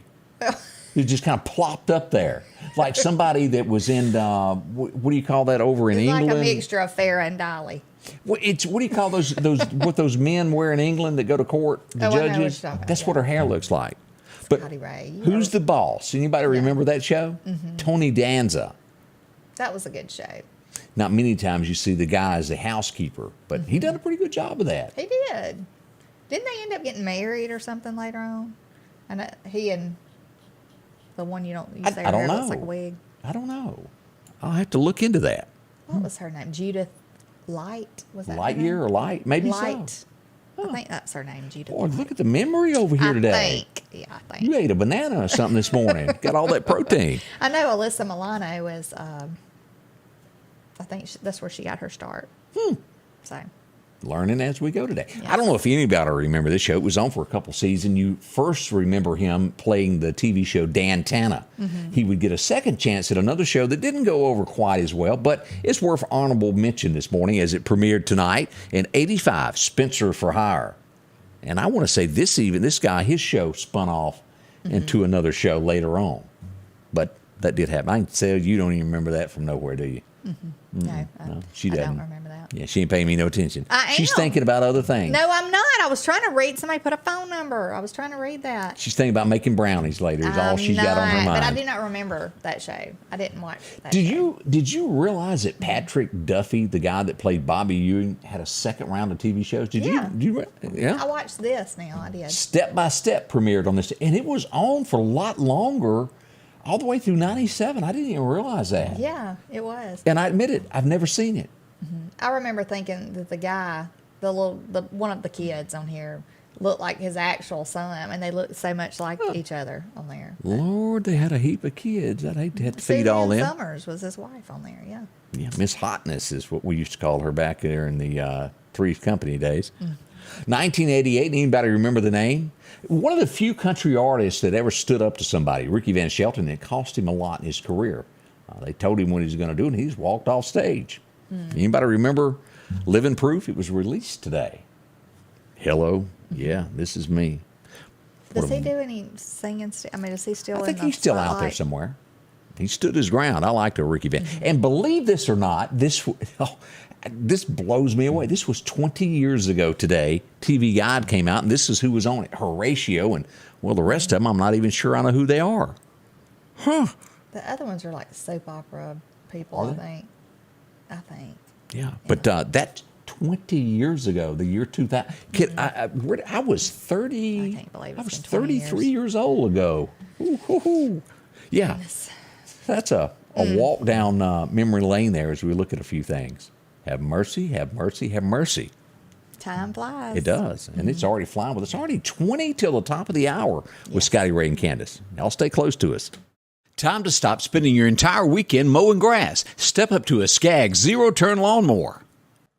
It just kind of plopped up there. Like somebody that was in, what do you call that over in It's England? like a mixture of Farrah and Dolly. What do you call those what those men wear in England that go to court? The Oh, I know what judges. you're talking about, That's yeah. what her hair looks like. But Scotty Ray. who's the boss? Anybody remember that show? Tony Danza. That was a good show. Not many times you see the guy as the housekeeper, but he done a pretty good job of that. He did. Didn't they end up getting married or something later on? And he and the one you say I her don't hair know. looks like a wig. I don't know. I'll have to look into that. What was her name? Judith Light? Was that her Lightyear name? or Light? Maybe Light. so. I think that's her name, Judith. Boy, Light. look at the memory over here today. I think. You ate a banana or something this morning. Got all that protein. I know Alyssa Milano is. I think that's where she got her start. So. Learning as we go today. Yeah. I don't know if anybody remember this show. It was on for a couple seasons. You first remember him playing the TV show Dan Tana. He would get a second chance at another show that didn't go over quite as well, but it's worth honorable mention this morning as it premiered tonight in 85, Spencer for Hire. And I want to say this guy, his show spun off into another show later on. But that did happen. I can tell you don't even remember that from nowhere, do you? No, She I doesn't. don't remember that. Yeah, she ain't paying me no attention. I She's am. thinking about other things. No, I'm not. I was trying to read. Somebody put a phone number. I was trying to read that. She's thinking about making brownies later. Is all she's got on her mind. But I do not remember that show. I didn't watch that Did show. you realize that Patrick Duffy, the guy that played Bobby Ewing, had a second round of TV shows? Yeah. Yeah. I watched this now. I did. Step by Step premiered on this, and it was on for a lot longer, all the way through '97. I didn't even realize that. Yeah, it was. And I admit it, I've never seen it. I remember thinking that the guy, the one of the kids on here, looked like his actual son, and they looked so much like each other on there. Lord, they had a heap of kids. I'd hate to have to feed all Suzanne them. Summers was his wife on there. Yeah. Yeah, Miss Hotness is what we used to call her back there in the Three's Company days. 1988, anybody remember the name? One of the few country artists that ever stood up to somebody, Ricky Van Shelton, it cost him a lot in his career. They told him what he was going to do, and he just walked off stage. Anybody remember Living proof, it was released today. Hello. Yeah, this is me. Does he do any singing? I mean, is he still? I think in the he's still spotlight? out there somewhere. He stood his ground. I like the Ricky Van. And believe this or not, this blows me away. This was 20 years ago today. TV Guide came out, and this is who was on it. Horatio, and, well, the rest of them, I'm not even sure I know who they are. Huh. The other ones are like soap opera people, Are I they? think. Yeah, but that's 20 years ago, the year 2000. Kid, I was 30. I can't believe I it's was been 20 33 years. years old ago. Ooh, hoo, hoo. Yeah, Goodness. that's a walk down memory lane there as we look at a few things. Have mercy, have mercy, have mercy. Time flies. It does, and it's already flying with us. Already 20 till the top of the hour with Scotty Ray and Candace. Y'all stay close to us. Time to stop spending your entire weekend mowing grass. Step up to a Skag zero-turn lawnmower.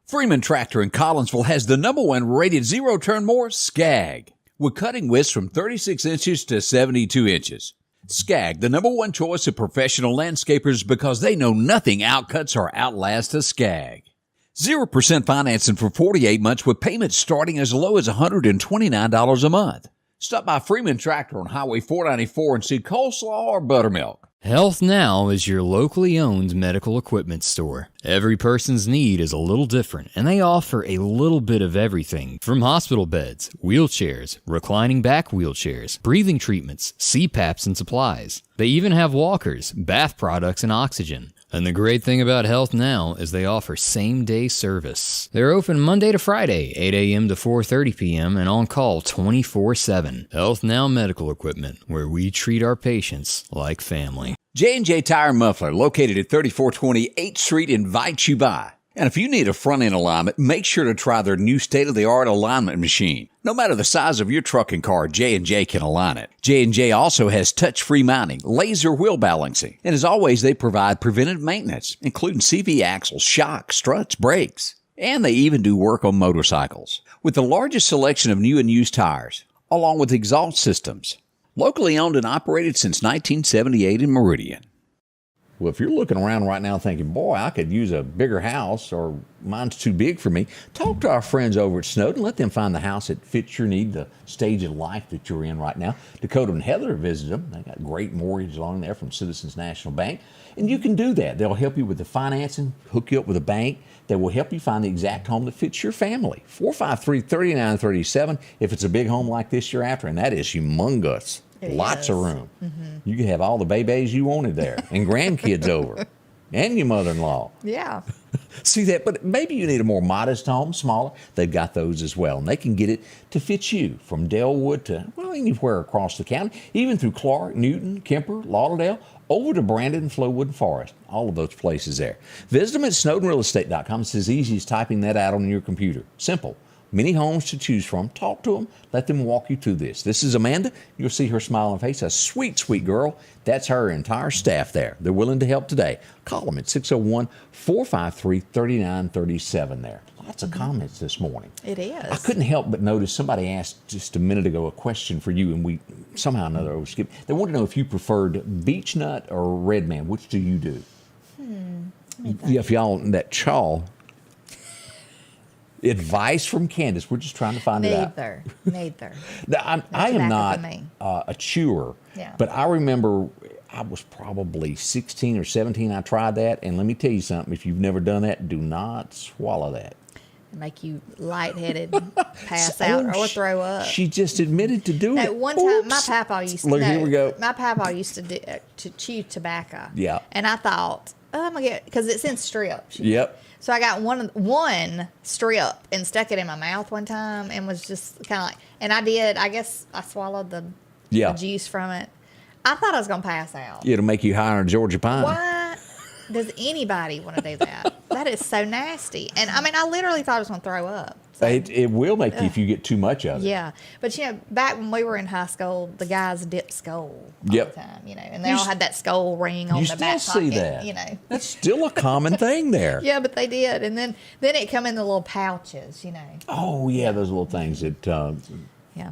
Freeman Tractor in Collinsville has the #1 rated zero-turn mower, Skag, with cutting widths from 36 inches to 72 inches. Skag, the #1 choice of professional landscapers because they know nothing outcuts or outlasts a Skag. 0% financing for 48 months with payments starting as low as $129 a month. Stop by Freeman Tractor on Highway 494 and see coleslaw or buttermilk. Health Now is your locally owned medical equipment store. Every person's need is a little different, and they offer a little bit of everything from hospital beds, wheelchairs, reclining back wheelchairs, breathing treatments, CPAPs and supplies. They even have walkers, bath products, and oxygen. And the great thing about Health Now is they offer same-day service. They're open Monday to Friday, 8 a.m. to 4:30 p.m. and on call 24/7. Health Now Medical Equipment, where we treat our patients like family. J&J Tire and Muffler, located at 3420 8th Street, invites you by. And if you need a front-end alignment, make sure to try their new state-of-the-art alignment machine. No matter the size of your truck and car, J&J can align it. J&J also has touch-free mounting, laser wheel balancing, and as always, they provide preventive maintenance, including CV axles, shocks, struts, brakes. And they even do work on motorcycles. With the largest selection of new and used tires, along with exhaust systems. Locally owned and operated since 1978 in Meridian. Well, if you're looking around right now thinking, boy, I could use a bigger house or mine's too big for me, talk to our friends over at Snowden. Let them find the house that fits your need, the stage of life that you're in right now. Dakota and Heather visited them. They got great mortgage along there from Citizens National Bank. And you can do that. They'll help you with the financing, hook you up with a bank that will help you find the exact home that fits your family. 453-3937 if it's a big home like this you're after, and that is humongous. Lots of room. You can have all the babies you wanted there and grandkids over and your mother-in-law. Yeah. See that? But maybe you need a more modest home, smaller. They've got those as well. And they can get it to fit you from Delwood to, well, anywhere across the county, even through Clark, Newton, Kemper, Lauderdale, over to Brandon, Flowood, and Forest. All of those places there. Visit them at SnowdenRealEstate.com. It's as easy as typing that out on your computer. Simple. Many homes to choose from. Talk to them. Let them walk you through this. This is Amanda. You'll see her smiling face. A sweet, sweet girl. That's her entire staff there. They're willing to help today. Call them at 601-453-3937 there. Lots of comments this morning. It is. I couldn't help but notice somebody asked just a minute ago a question for you, and we somehow or another overskipped. They wanted to know if you preferred beech nut or red man. Which do you do? Yeah, if y'all, that chaw. Advice from Candace. We're just trying to find it out. Neither. Now, I am not for me. a chewer, Yeah. but I remember I was probably 16 or 17. I tried that, and let me tell you something. If you've never done that, do not swallow that. Make you lightheaded, pass out, or throw up. She just admitted to do No, it. one time, my papa used to. Look, here we go. My papa used to chew tobacco. Yeah. And I thought, oh, I'm gonna get, because it's in strips. Yep. So I got one strip and stuck it in my mouth one time and was just kind of like, and I did. I guess I swallowed the juice from it. I thought I was gonna pass out. It'll make you higher than Georgia pine. Why does anybody want to do that? That is so nasty. And I mean, I literally thought I was gonna throw up. So, It will make you if you get too much of it. yeah, but back when we were in high school, the guys dipped skull all Yep. the time, and they all had that skull ring on You the still back see pocket, that. That's still a common thing there. Yeah, but they did, and then it come in the little pouches, Oh, yeah, those little things that, Yeah.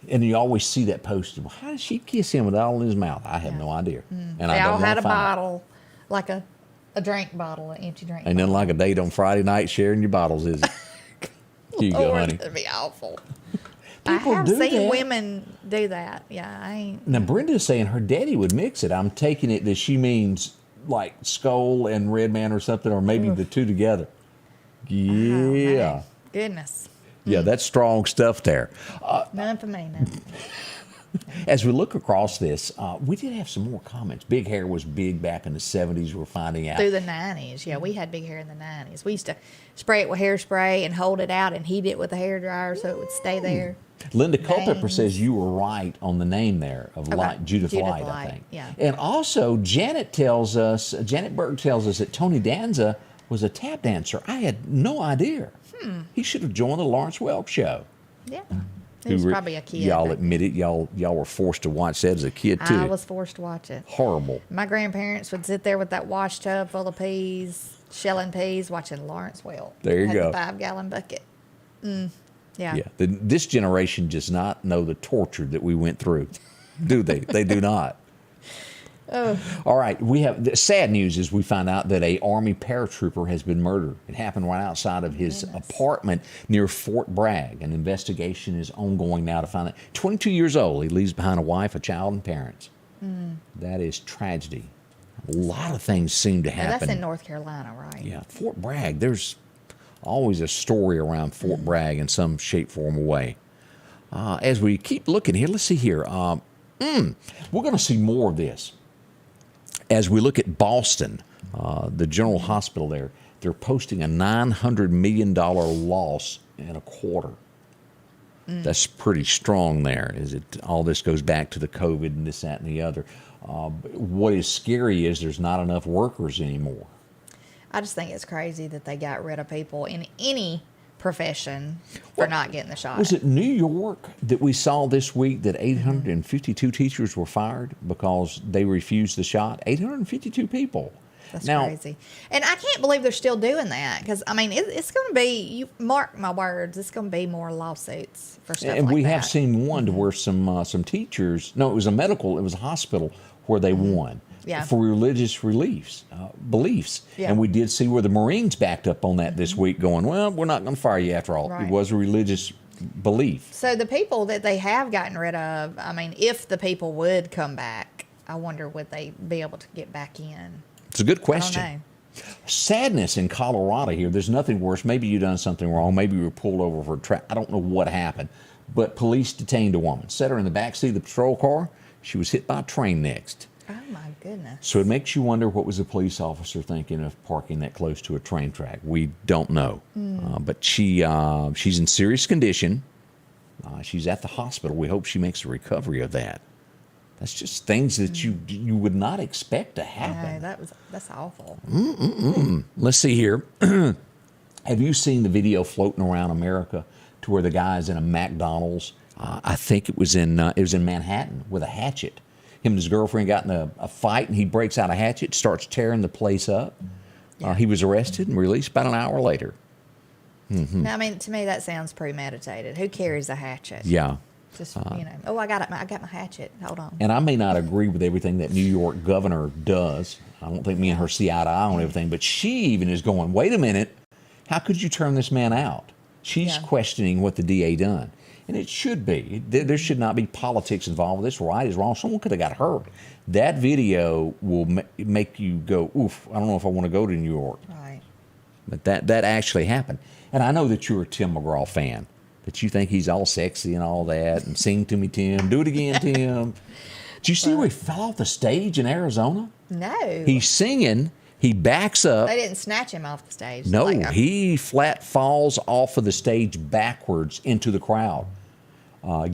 and you always see that posted. Well, how did she kiss him with all in his mouth? I have no idea. And They I don't all had a wanna find out. bottle, like a A drink bottle, an empty drink And bottle. then like a date on Friday night sharing your bottles, is it? Here you go, Lord, honey. that'd be awful. People I have do seen that. women do that. Yeah, I ain't. Now, Brenda's saying her daddy would mix it. I'm taking it that she means like Skull and Red Man or something, or maybe the two together. Oh, Yeah. man. Goodness. Yeah, that's strong stuff there. None for me, no. As we look across this, we did have some more comments. Big hair was big back in the 70s, we're finding out. Through the 90s. Yeah, we had big hair in the 90s. We used to spray it with hairspray and hold it out and heat it with a hairdryer so it would stay there. Linda Culpepper Bangs. says you were right on the name there of Light, Judith Light, I Light, think. yeah. And also, Janet Berg tells us that Tony Danza was a tap dancer. I had no idea. He should have joined the Lawrence Welk show. Yeah. He was probably a kid. Y'all but admit it. Y'all were forced to watch that as a kid too. I was forced to watch it. Horrible. My grandparents would sit there with that wash tub full of peas, shelling peas, watching Lawrence Welk. There you Had go. The 5-gallon bucket. Yeah. Yeah. This generation does not know the torture that we went through, do they? They do not. All right. We have the sad news is we find out that a Army paratrooper has been murdered. It happened right outside of his apartment near Fort Bragg. An investigation is ongoing now to find out. 22 years old. He leaves behind a wife, a child, and parents. That is tragedy. A lot of things seem to Now, happen. that's in North Carolina, right? Yeah, Fort Bragg. There's always a story around Fort Bragg in some shape, form, or way. As we keep looking here, let's see here. We're going to see more of this. As we look at Boston, the General Hospital there, they're posting a $900 million loss in a quarter. That's pretty strong there. All this goes back to the COVID and this, that, and the other. What is scary is there's not enough workers anymore. I just think it's crazy that they got rid of people in any profession for not getting the shot. Was it New York that we saw this week that 852 teachers were fired because they refused the shot? 852 people. That's now, crazy. And I can't believe they're still doing that because, I mean, it's going to be, you mark my words, it's going to be more lawsuits for stuff and like we that. have seen one to where some teachers, no, it was a hospital where they won for religious beliefs. Yeah. And we did see where the Marines backed up on that this week going, well, we're not going to fire you after all. Right. It was a religious belief. So the people that they have gotten rid of, I mean, if the people would come back, I wonder would they be able to get back in? It's a good question. I don't know. Sadness in Colorado here. There's nothing worse. Maybe you done something wrong. Maybe you were pulled over for a traffic. I don't know what happened. But police detained a woman. Set her in the backseat of the patrol car. She was hit by a train next. Oh, my goodness. So it makes you wonder what was a police officer thinking of parking that close to a train track. We don't know. But she's in serious condition. She's at the hospital. We hope she makes a recovery of that. That's just things that you would not expect to happen. No, that's awful. Let's see here. Have you seen the video floating around America to where the guy's in a McDonald's? I think it was in Manhattan with a hatchet. Him and his girlfriend got in a fight, and he breaks out a hatchet, starts tearing the place up. He was arrested and released about an hour later. Now, I mean, to me, that sounds premeditated. Who carries a hatchet? Yeah. Just, oh, I got my hatchet. Hold on. And I may not agree with everything that New York governor does. I don't think me and her see eye to eye on everything. But she even is going, wait a minute. How could you turn this man out? She's questioning what the DA done. And it should be. There should not be politics involved with this. Right is wrong. Someone could have got hurt. That video will make you go, oof, I don't know if I want to go to New York. Right. But that actually happened. And I know that you're a Tim McGraw fan, that you think he's all sexy and all that, and sing to me, Tim. Do it again, Tim. Did you see where he fell off the stage in Arizona? No. He's singing. He backs up. They didn't snatch him off the stage. No, he flat falls off of the stage backwards into the crowd.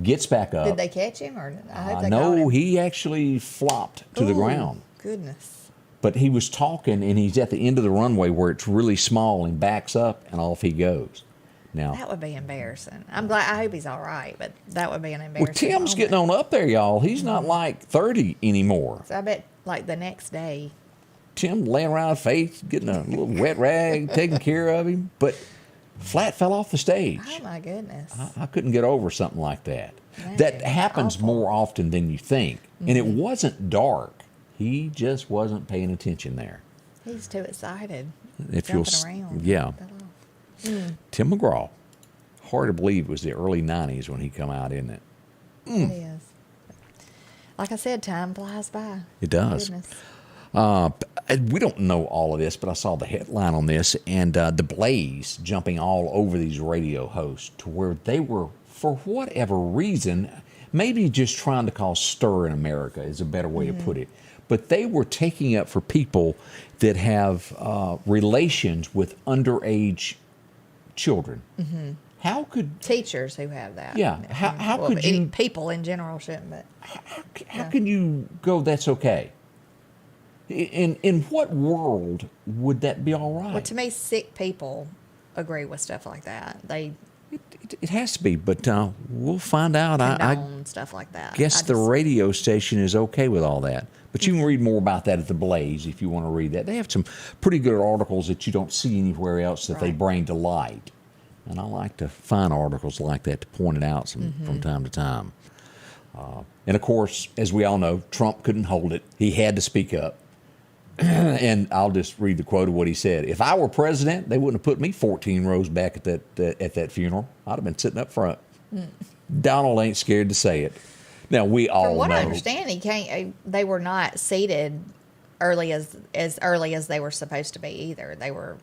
Gets back up. Did they catch him? Or I hope they caught No, him. he actually flopped to the Ooh, ground. Goodness. But he was talking, and he's at the end of the runway where it's really small, and backs up, and off he goes. Now, That would be embarrassing. I'm glad. I hope he's all right, but that would be an embarrassing. well, Tim's moment. getting on up there, y'all. He's not like 30 anymore. So I bet, like the next day. Tim laying around face, getting a little wet rag, taking care of him, but flat fell off the stage. Oh my goodness. I couldn't get over something like that. No, That happens awful. more often than you think. And it wasn't dark. He just wasn't paying attention there. He's too excited. If you'll, Jumping around. yeah. Tim McGraw. Hard to believe it was the early 90s when he come out, isn't it? It is. Like I said, time flies by. It does. We don't know all of this, but I saw the headline on this, and the blaze jumping all over these radio hosts to where they were, for whatever reason, maybe just trying to cause stir in America is a better way to put it. But they were taking up for people that have relations with underage children. How could teachers who have that? Yeah. How could you? People in general shouldn't, but How can you go? That's okay. In what world would that be all right? well, to me, sick people agree with stuff like that. They It has to be, but we'll find out. I condone stuff like that. guess the radio station is okay with all that. But you can read more about that at The Blaze if you want to read that. They have some pretty good articles that you don't see anywhere else that they bring to light. And I like to find articles like that to point it out from time to time. And, of course, as we all know, Trump couldn't hold it. He had to speak up. And I'll just read the quote of what he said. If I were president, they wouldn't have put me 14 rows back at that funeral. I'd have been sitting up front. Donald ain't scared to say it. Now, we all know. From what I understand, they were not seated as early as they were supposed to be either. They were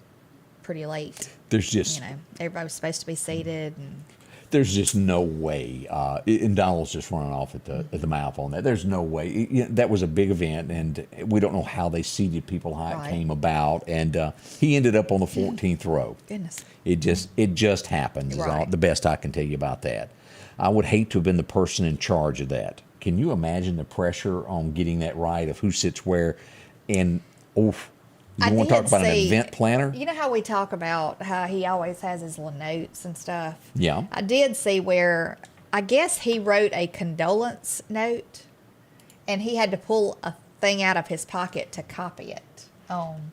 pretty late. There's just, everybody was supposed to be seated. And there's just no way. And Donald's just running off at the mouth on that. There's no way. That was a big event, and we don't know how they seated people, how it came about. And he ended up on the 14th row. Goodness. It just happens. Is the best I can tell you about that. I would hate to have been the person in charge of that. Can you imagine the pressure on getting that right of who sits where? And you want to talk about an event planner? You know how we talk about how he always has his little notes and stuff? Yeah. I did see where I guess he wrote a condolence note, and he had to pull a thing out of his pocket to copy it on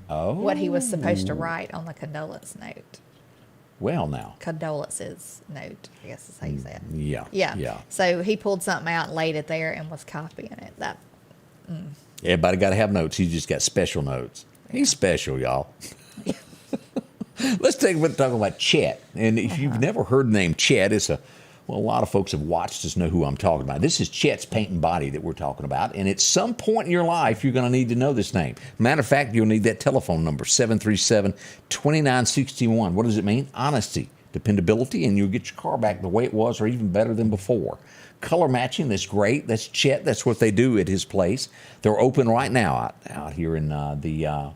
what he was supposed to write on the condolence note. Well, now. Condolences note, I guess is how you say it. Yeah. So he pulled something out and laid it there and was copying it. Everybody got to have notes. He's just got special notes. He's special, y'all. Let's talk about Chet. And if you've never heard the name Chet, a lot of folks have watched us know who I'm talking about. This is Chet's Paint and Body that we're talking about. And at some point in your life, you're going to need to know this name. Matter of fact, you'll need that telephone number, 737-2961. What does it mean? Honesty, dependability, and you'll get your car back the way it was or even better than before. Color matching, that's great. That's Chet. That's what they do at his place. They're open right now out here in the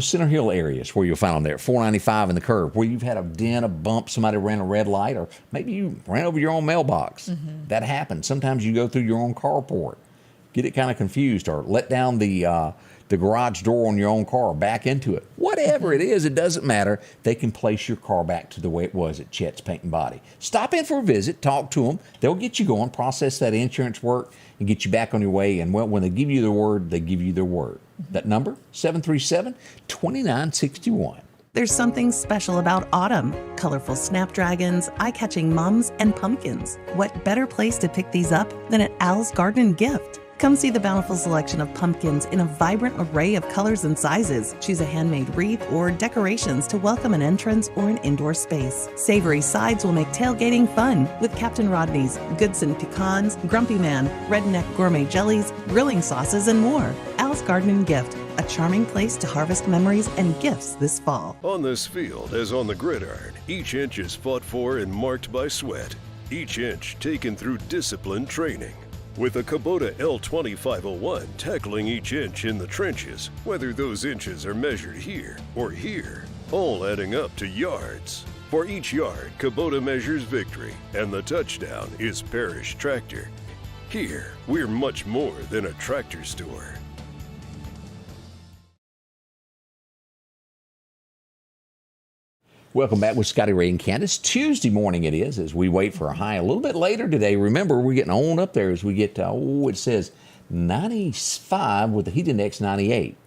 Center Hill areas where you'll find them there, 495 in the curb, where you've had a dent, a bump, somebody ran a red light, or maybe you ran over your own mailbox. That happens. Sometimes you go through your own carport, get it kind of confused, or let down the garage door on your own car, back into it. Whatever it is, it doesn't matter. They can place your car back to the way it was at Chet's Paint and Body. Stop in for a visit, talk to them. They'll get you going, process that insurance work, and get you back on your way. And when they give you their word, they give you their word. That number, 737-2961. There's something special about autumn. Colorful snapdragons, eye-catching mums, and pumpkins. What better place to pick these up than at Al's Garden and Gift? Come see the bountiful selection of pumpkins in a vibrant array of colors and sizes. Choose a handmade wreath or decorations to welcome an entrance or an indoor space. Savory sides will make tailgating fun with Captain Rodney's, Goodson pecans, Grumpy Man, Redneck gourmet jellies, grilling sauces, and more. Al's Garden and Gift, a charming place to harvest memories and gifts this fall. On this field, as on the gridiron, each inch is fought for and marked by sweat. Each inch taken through disciplined training. With a Kubota L2501 tackling each inch in the trenches, whether those inches are measured here or here, all adding up to yards. For each yard, Kubota measures victory, and the touchdown is Parrish Tractor. Here, we're much more than a tractor store. Welcome back with Scotty Ray and Candace. Tuesday morning it is, as we wait for a high a little bit later today. Remember, we're getting on up there as we get to, it says 95 with the heat index 98.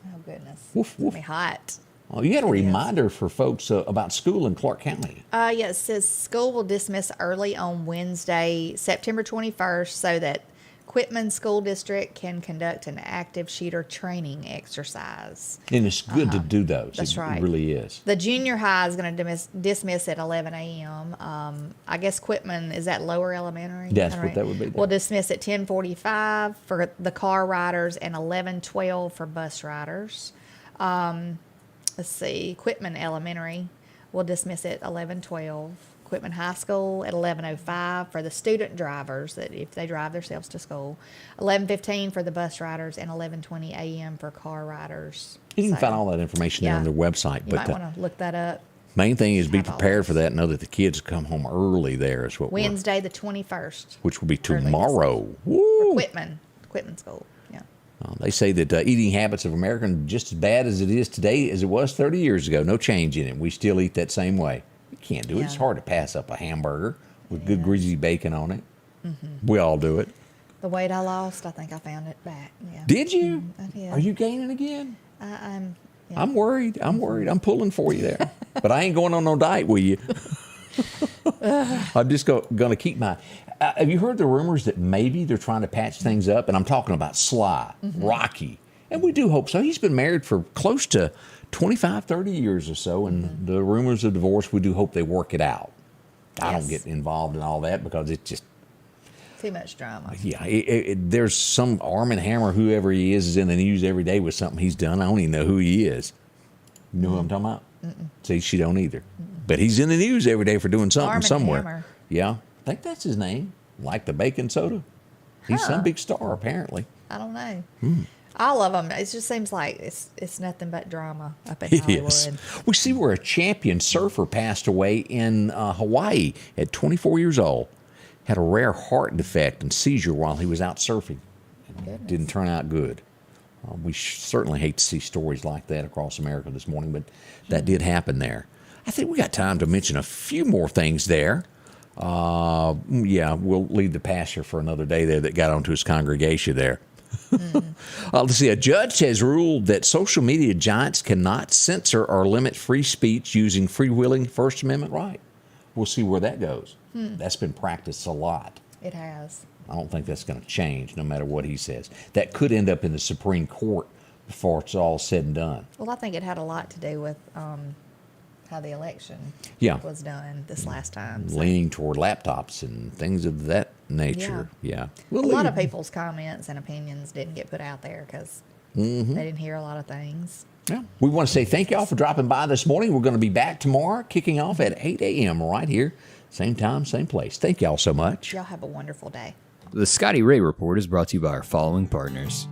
Oh, goodness. Woof, woof. It's going to be hot. Well, you had a reminder for folks about school in Clark County. Yeah, it says school will dismiss early on Wednesday, September 21st, so that Quitman School District can conduct an active shooter training exercise. And it's good to do those. That's right. It really is. The junior high is going to dismiss at 11 a.m. I guess Quitman, is that lower elementary? That's what that would be. We'll dismiss at 10:45 for the car riders and 11:12 for bus riders. Let's see, Quitman Elementary will dismiss at 11:12. Quitman High School at 11:05 for the student drivers, that if they drive themselves to school. 11:15 for the bus riders and 11:20 a.m. for car riders. You can find all that information there on their website. You might want to look that up. Main thing is be prepared for that and know that the kids come home early there is what Wednesday the 21st. Which will be tomorrow. For Quitman School, yeah. They say that eating habits of Americans are just as bad as it is today as it was 30 years ago. No change in it. We still eat that same way. You can't do it. It's hard to pass up a hamburger with good greasy bacon on it. Mm-hmm. We all do it. The weight I lost, I think I found it back. Yeah. Did you? I did. Are you gaining again? Yeah. I'm worried. I'm pulling for you there. But I ain't going on no diet with you. I'm just going to keep my... have you heard the rumors that maybe they're trying to patch things up? And I'm talking about Sly, Rocky. And we do hope so. He's been married for close to 25, 30 years or so. And the rumors of divorce, we do hope they work it out. I don't get involved in all that because it's just... too much drama. Yeah, there's some Arm & Hammer, whoever he is in the news every day with something he's done. I don't even know who he is. You know who I'm talking about? See, she don't either. But he's in the news every day for doing something Arm & somewhere. Hammer. Yeah, I think that's his name. Like the baking soda. He's some big star, apparently. I don't know. All of them. It just seems like it's nothing but drama up in Hollywood. Yes. We see where a champion surfer passed away in Hawaii at 24 years old. Had a rare heart defect and seizure while he was out surfing. It didn't turn out good. We certainly hate to see stories like that across America this morning, but that did happen there. I think we got time to mention a few more things there. We'll leave the pastor for another day there that got onto his congregation there. Let's see. A judge has ruled that social media giants cannot censor or limit free speech using freewheeling First Amendment right. We'll see where that goes. That's been practiced a lot. It has. I don't think that's going to change no matter what he says. That could end up in the Supreme Court before it's all said and done. Well, I think it had a lot to do with how the election was done this last time. So. Leaning toward laptops and things of that nature. Yeah. A lot of people's comments and opinions didn't get put out there because they didn't hear a lot of things. Yeah. We want to say thank y'all for dropping by this morning. We're going to be back tomorrow, kicking off at 8 a.m. right here. Same time, same place. Thank y'all so much. Y'all have a wonderful day. The Scotty Ray Report is brought to you by our following partners.